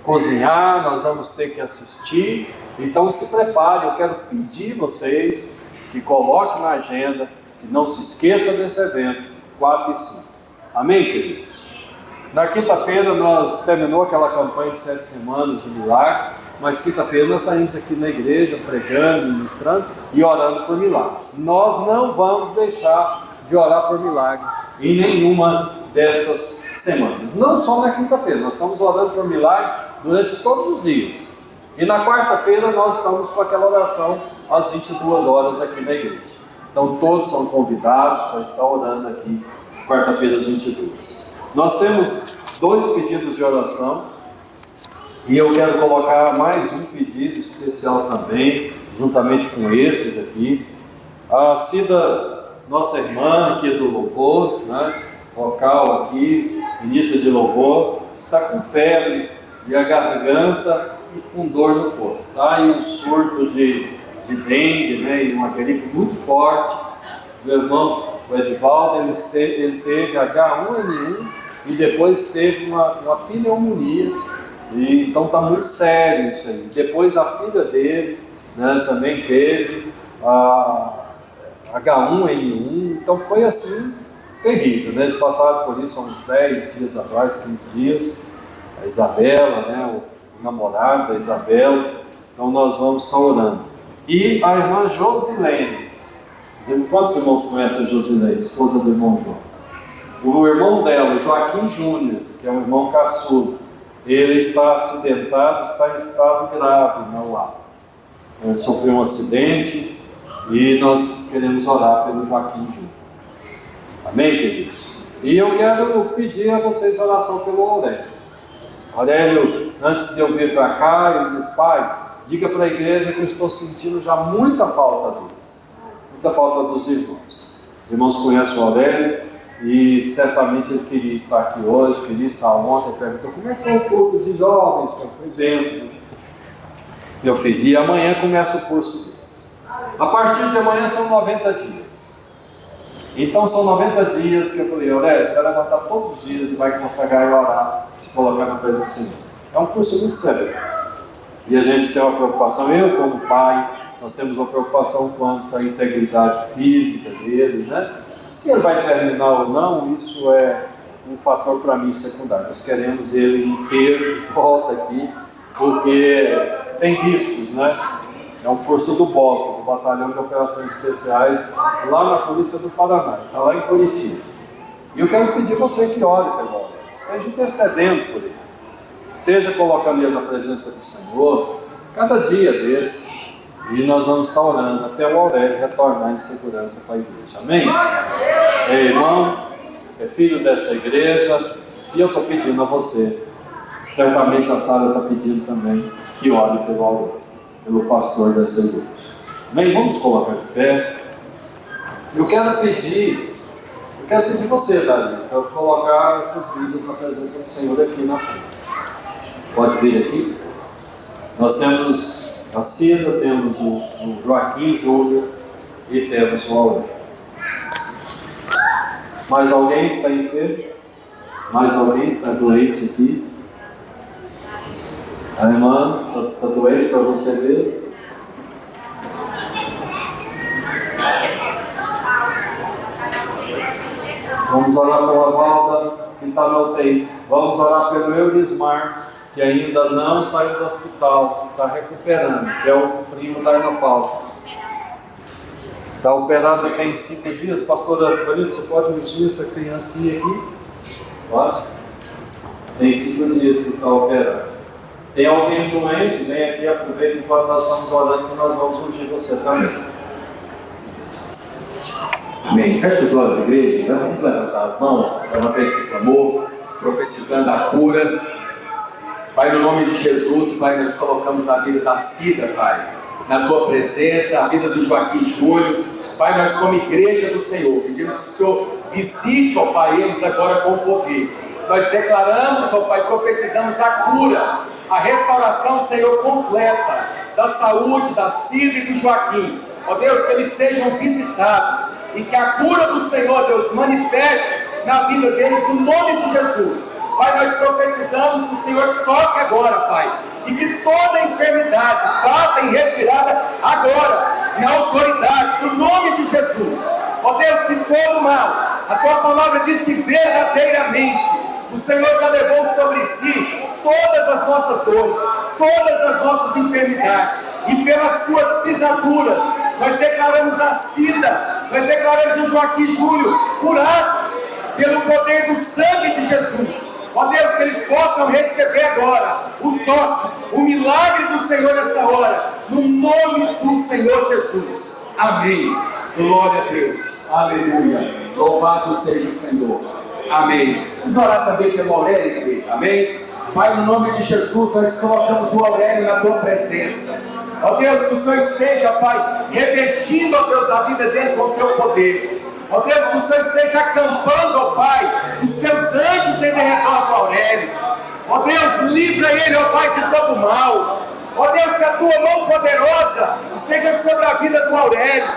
cozinhar, nós vamos ter que assistir. Então se prepare, eu quero pedir vocês que coloquem na agenda, que não se esqueça desse evento, 4 e 5. Amém, queridos? Na quinta-feira nós terminou aquela campanha de 7 semanas de milagres, mas quinta-feira nós estaremos aqui na igreja pregando, ministrando e orando por milagres. Nós não vamos deixar de orar por milagre em nenhuma destas semanas, não só na quinta-feira, nós estamos orando por milagre durante todos os dias. E na quarta-feira nós estamos com aquela oração às 22 horas aqui na igreja. Então todos são convidados para estar orando aqui, quarta-feira às 22. Nós temos 2 pedidos de oração e eu quero colocar mais um pedido especial também, juntamente com esses aqui. A Cida, nossa irmã aqui do louvor, né, vocal aqui, ministra de louvor, está com febre e a garganta e com dor no corpo. Tá aí um surto de dengue, né, e uma gripe muito forte. Meu irmão, o Edivaldo, ele teve H1N1 e depois teve uma pneumonia, e então está muito sério isso aí. Depois a filha dele, né, também teve a H1N1, então foi assim, terrível, né? Eles passaram por isso há uns 10 dias atrás, 15 dias, a Isabela, né, o namorado da Isabela, então nós vamos estar orando. E a irmã Josilene, quantos irmãos conhecem a Josilene, esposa do irmão João? O irmão dela, Joaquim Júnior, que é um irmão caçula, ele está acidentado, está em estado grave na UAP. Ele sofreu um acidente e nós queremos orar pelo Joaquim Júnior. Amém, queridos? E eu quero pedir a vocês oração pelo Aurélio. Aurélio, antes de eu vir para cá, ele diz: pai, diga para a igreja que eu estou sentindo já muita falta deles, muita falta dos irmãos. Os irmãos conhecem o Aurélio e certamente ele queria estar aqui hoje, queria estar ontem. Perguntou: como é que foi o culto de jovens? Foi bênção, meu filho. E amanhã começa o curso dele. A partir de amanhã são 90 dias. Então são 90 dias que eu falei: Aurélio, você vai levantar todos os dias e vai consagrar e orar, se colocar na presença do Senhor. É um curso muito sério. E a gente tem uma preocupação, eu como pai, nós temos uma preocupação quanto à integridade física dele, né? Se ele vai terminar ou não, isso é um fator para mim secundário. Nós queremos ele inteiro de volta aqui, porque tem riscos, né? É um curso do BOP, do Batalhão de Operações Especiais, lá na Polícia do Paraná, está lá em Curitiba. E eu quero pedir você que ore pelo Aurélio, esteja intercedendo por ele, esteja colocando ele na presença do Senhor, cada dia desse, e nós vamos estar orando até o Aurélio retornar em segurança para a igreja. Amém? É irmão, é filho dessa igreja, e eu estou pedindo a você, certamente a Sara está pedindo também, que ore pelo Aurélio, pelo pastor dessa igreja. Amém? Vamos colocar de pé. Eu quero pedir você, Davi, para colocar essas vidas na presença do Senhor aqui na frente. Pode vir aqui. Nós temos a Cida, temos o Joaquim Júnior e temos o Aurélio. Mais alguém está enfermo? Mais alguém está doente aqui? A irmã está doente para você mesmo? Vamos orar pela Valda, que está na UTI. Vamos orar pelo Eulismar, que ainda não saiu do hospital, que está recuperando, que é o primo da irmã Paula. Está operado tem 5 dias. Pastora Vanilda, você pode ungir essa criancinha aqui? Pode? Tem 5 dias que está operado. Tem alguém doente? Vem aqui, aproveita enquanto nós estamos orando, que nós vamos ungir você também. Amém. Feche os olhos, igreja. Então, vamos levantar as mãos, levantar esse clamor, profetizando a cura. Pai, no nome de Jesus, Pai, nós colocamos a vida da Cida, Pai, na Tua presença, a vida do Joaquim Júnior. Pai, nós como igreja do Senhor, pedimos que o Senhor visite, ó Pai, eles agora com poder. Nós declaramos, ó Pai, profetizamos a cura, a restauração, Senhor, completa, da saúde, da Cida e do Joaquim. Ó Deus, que eles sejam visitados e que a cura do Senhor, Deus, manifeste na vida deles, no nome de Jesus. Pai, nós profetizamos que o Senhor toque agora, Pai, e que toda enfermidade bata em retirada agora, na autoridade do nome de Jesus. Ó Deus, que todo mal, a Tua palavra diz que verdadeiramente o Senhor já levou sobre si todas as nossas dores, todas as nossas enfermidades, e pelas Tuas pisaduras nós declaramos a Cida, nós declaramos o Joaquim Júlio curados pelo poder do sangue de Jesus. Ó Deus, que eles possam receber agora o toque, o milagre do Senhor nessa hora, no nome do Senhor Jesus. Amém. Glória a Deus. Aleluia. Louvado seja o Senhor. Amém. Vamos orar também pelo Aurélio, igreja. Amém. Pai, no nome de Jesus, nós colocamos o Aurélio na Tua presença. Ó Deus, que o Senhor esteja, Pai, revestindo, ó Deus, a vida dele com o Teu poder. Ó Deus, que o Senhor esteja acampando, ó Pai, os Teus anjos em derredor do Aurélio. Ó Deus, livra ele, ó Pai, de todo mal. Ó Deus, que a Tua mão poderosa esteja sobre a vida do Aurélio.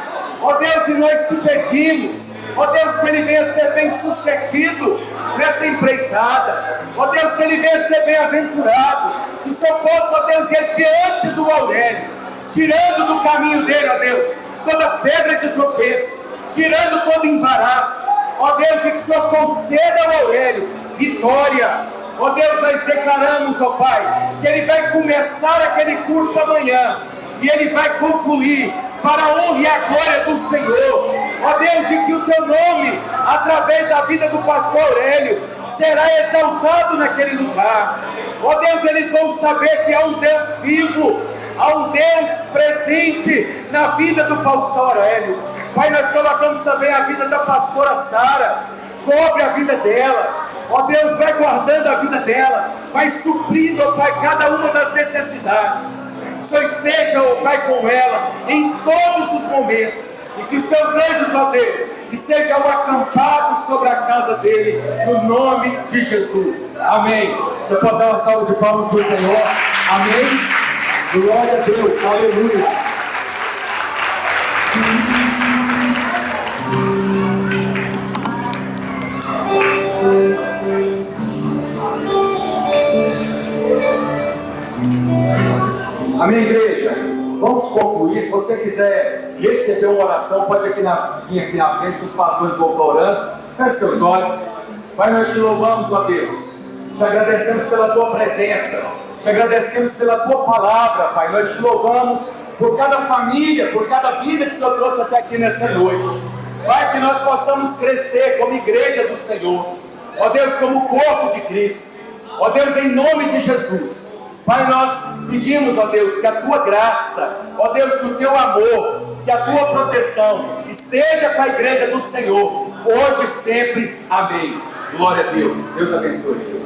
Ó Deus, e nós Te pedimos, ó Deus, que ele venha ser bem sucedido nessa empreitada. Ó Deus, que ele venha ser bem-aventurado. Que o Senhor possa, ó Deus, ir diante do Aurélio, tirando do caminho dele, ó Deus, toda pedra de tropeço, tirando todo embaraço. Ó Deus, e que o Senhor conceda ao Aurélio vitória. Ó Deus, nós declaramos, ó Pai, que ele vai começar aquele curso amanhã e ele vai concluir para a honra e a glória do Senhor. Ó Deus, e que o Teu nome, através da vida do pastor Aurélio, será exaltado naquele lugar. Ó Deus, eles vão saber que há um Deus vivo, há um Deus presente na vida do pastor Aurélio. Pai, nós colocamos também a vida da pastora Sara. Cobre a vida dela. Ó Deus, vai guardando a vida dela, vai suprindo, ó Pai, cada uma das necessidades. Que o Senhor esteja, ó Pai, com ela em todos os momentos, e que os Teus anjos, ó Deus, estejam acampados sobre a casa dele, no nome de Jesus. Amém. Você pode dar uma salva de palmas para o Senhor. Amém. Glória a Deus. Aleluia. Amém, igreja? Vamos concluir. Se você quiser receber uma oração, pode vir aqui na frente, que os pastores vão estar orando. Feche seus olhos. Pai, nós Te louvamos, ó Deus. Te agradecemos pela Tua presença. Te agradecemos pela Tua palavra, Pai. Nós Te louvamos por cada família, por cada vida que o Senhor trouxe até aqui nessa noite. Pai, que nós possamos crescer como igreja do Senhor. Ó Deus, como corpo de Cristo. Ó Deus, em nome de Jesus. Pai, nós pedimos, ó Deus, que a Tua graça, ó Deus, que o Teu amor, que a Tua proteção esteja com a igreja do Senhor, hoje e sempre. Amém. Glória a Deus. Deus abençoe, Deus.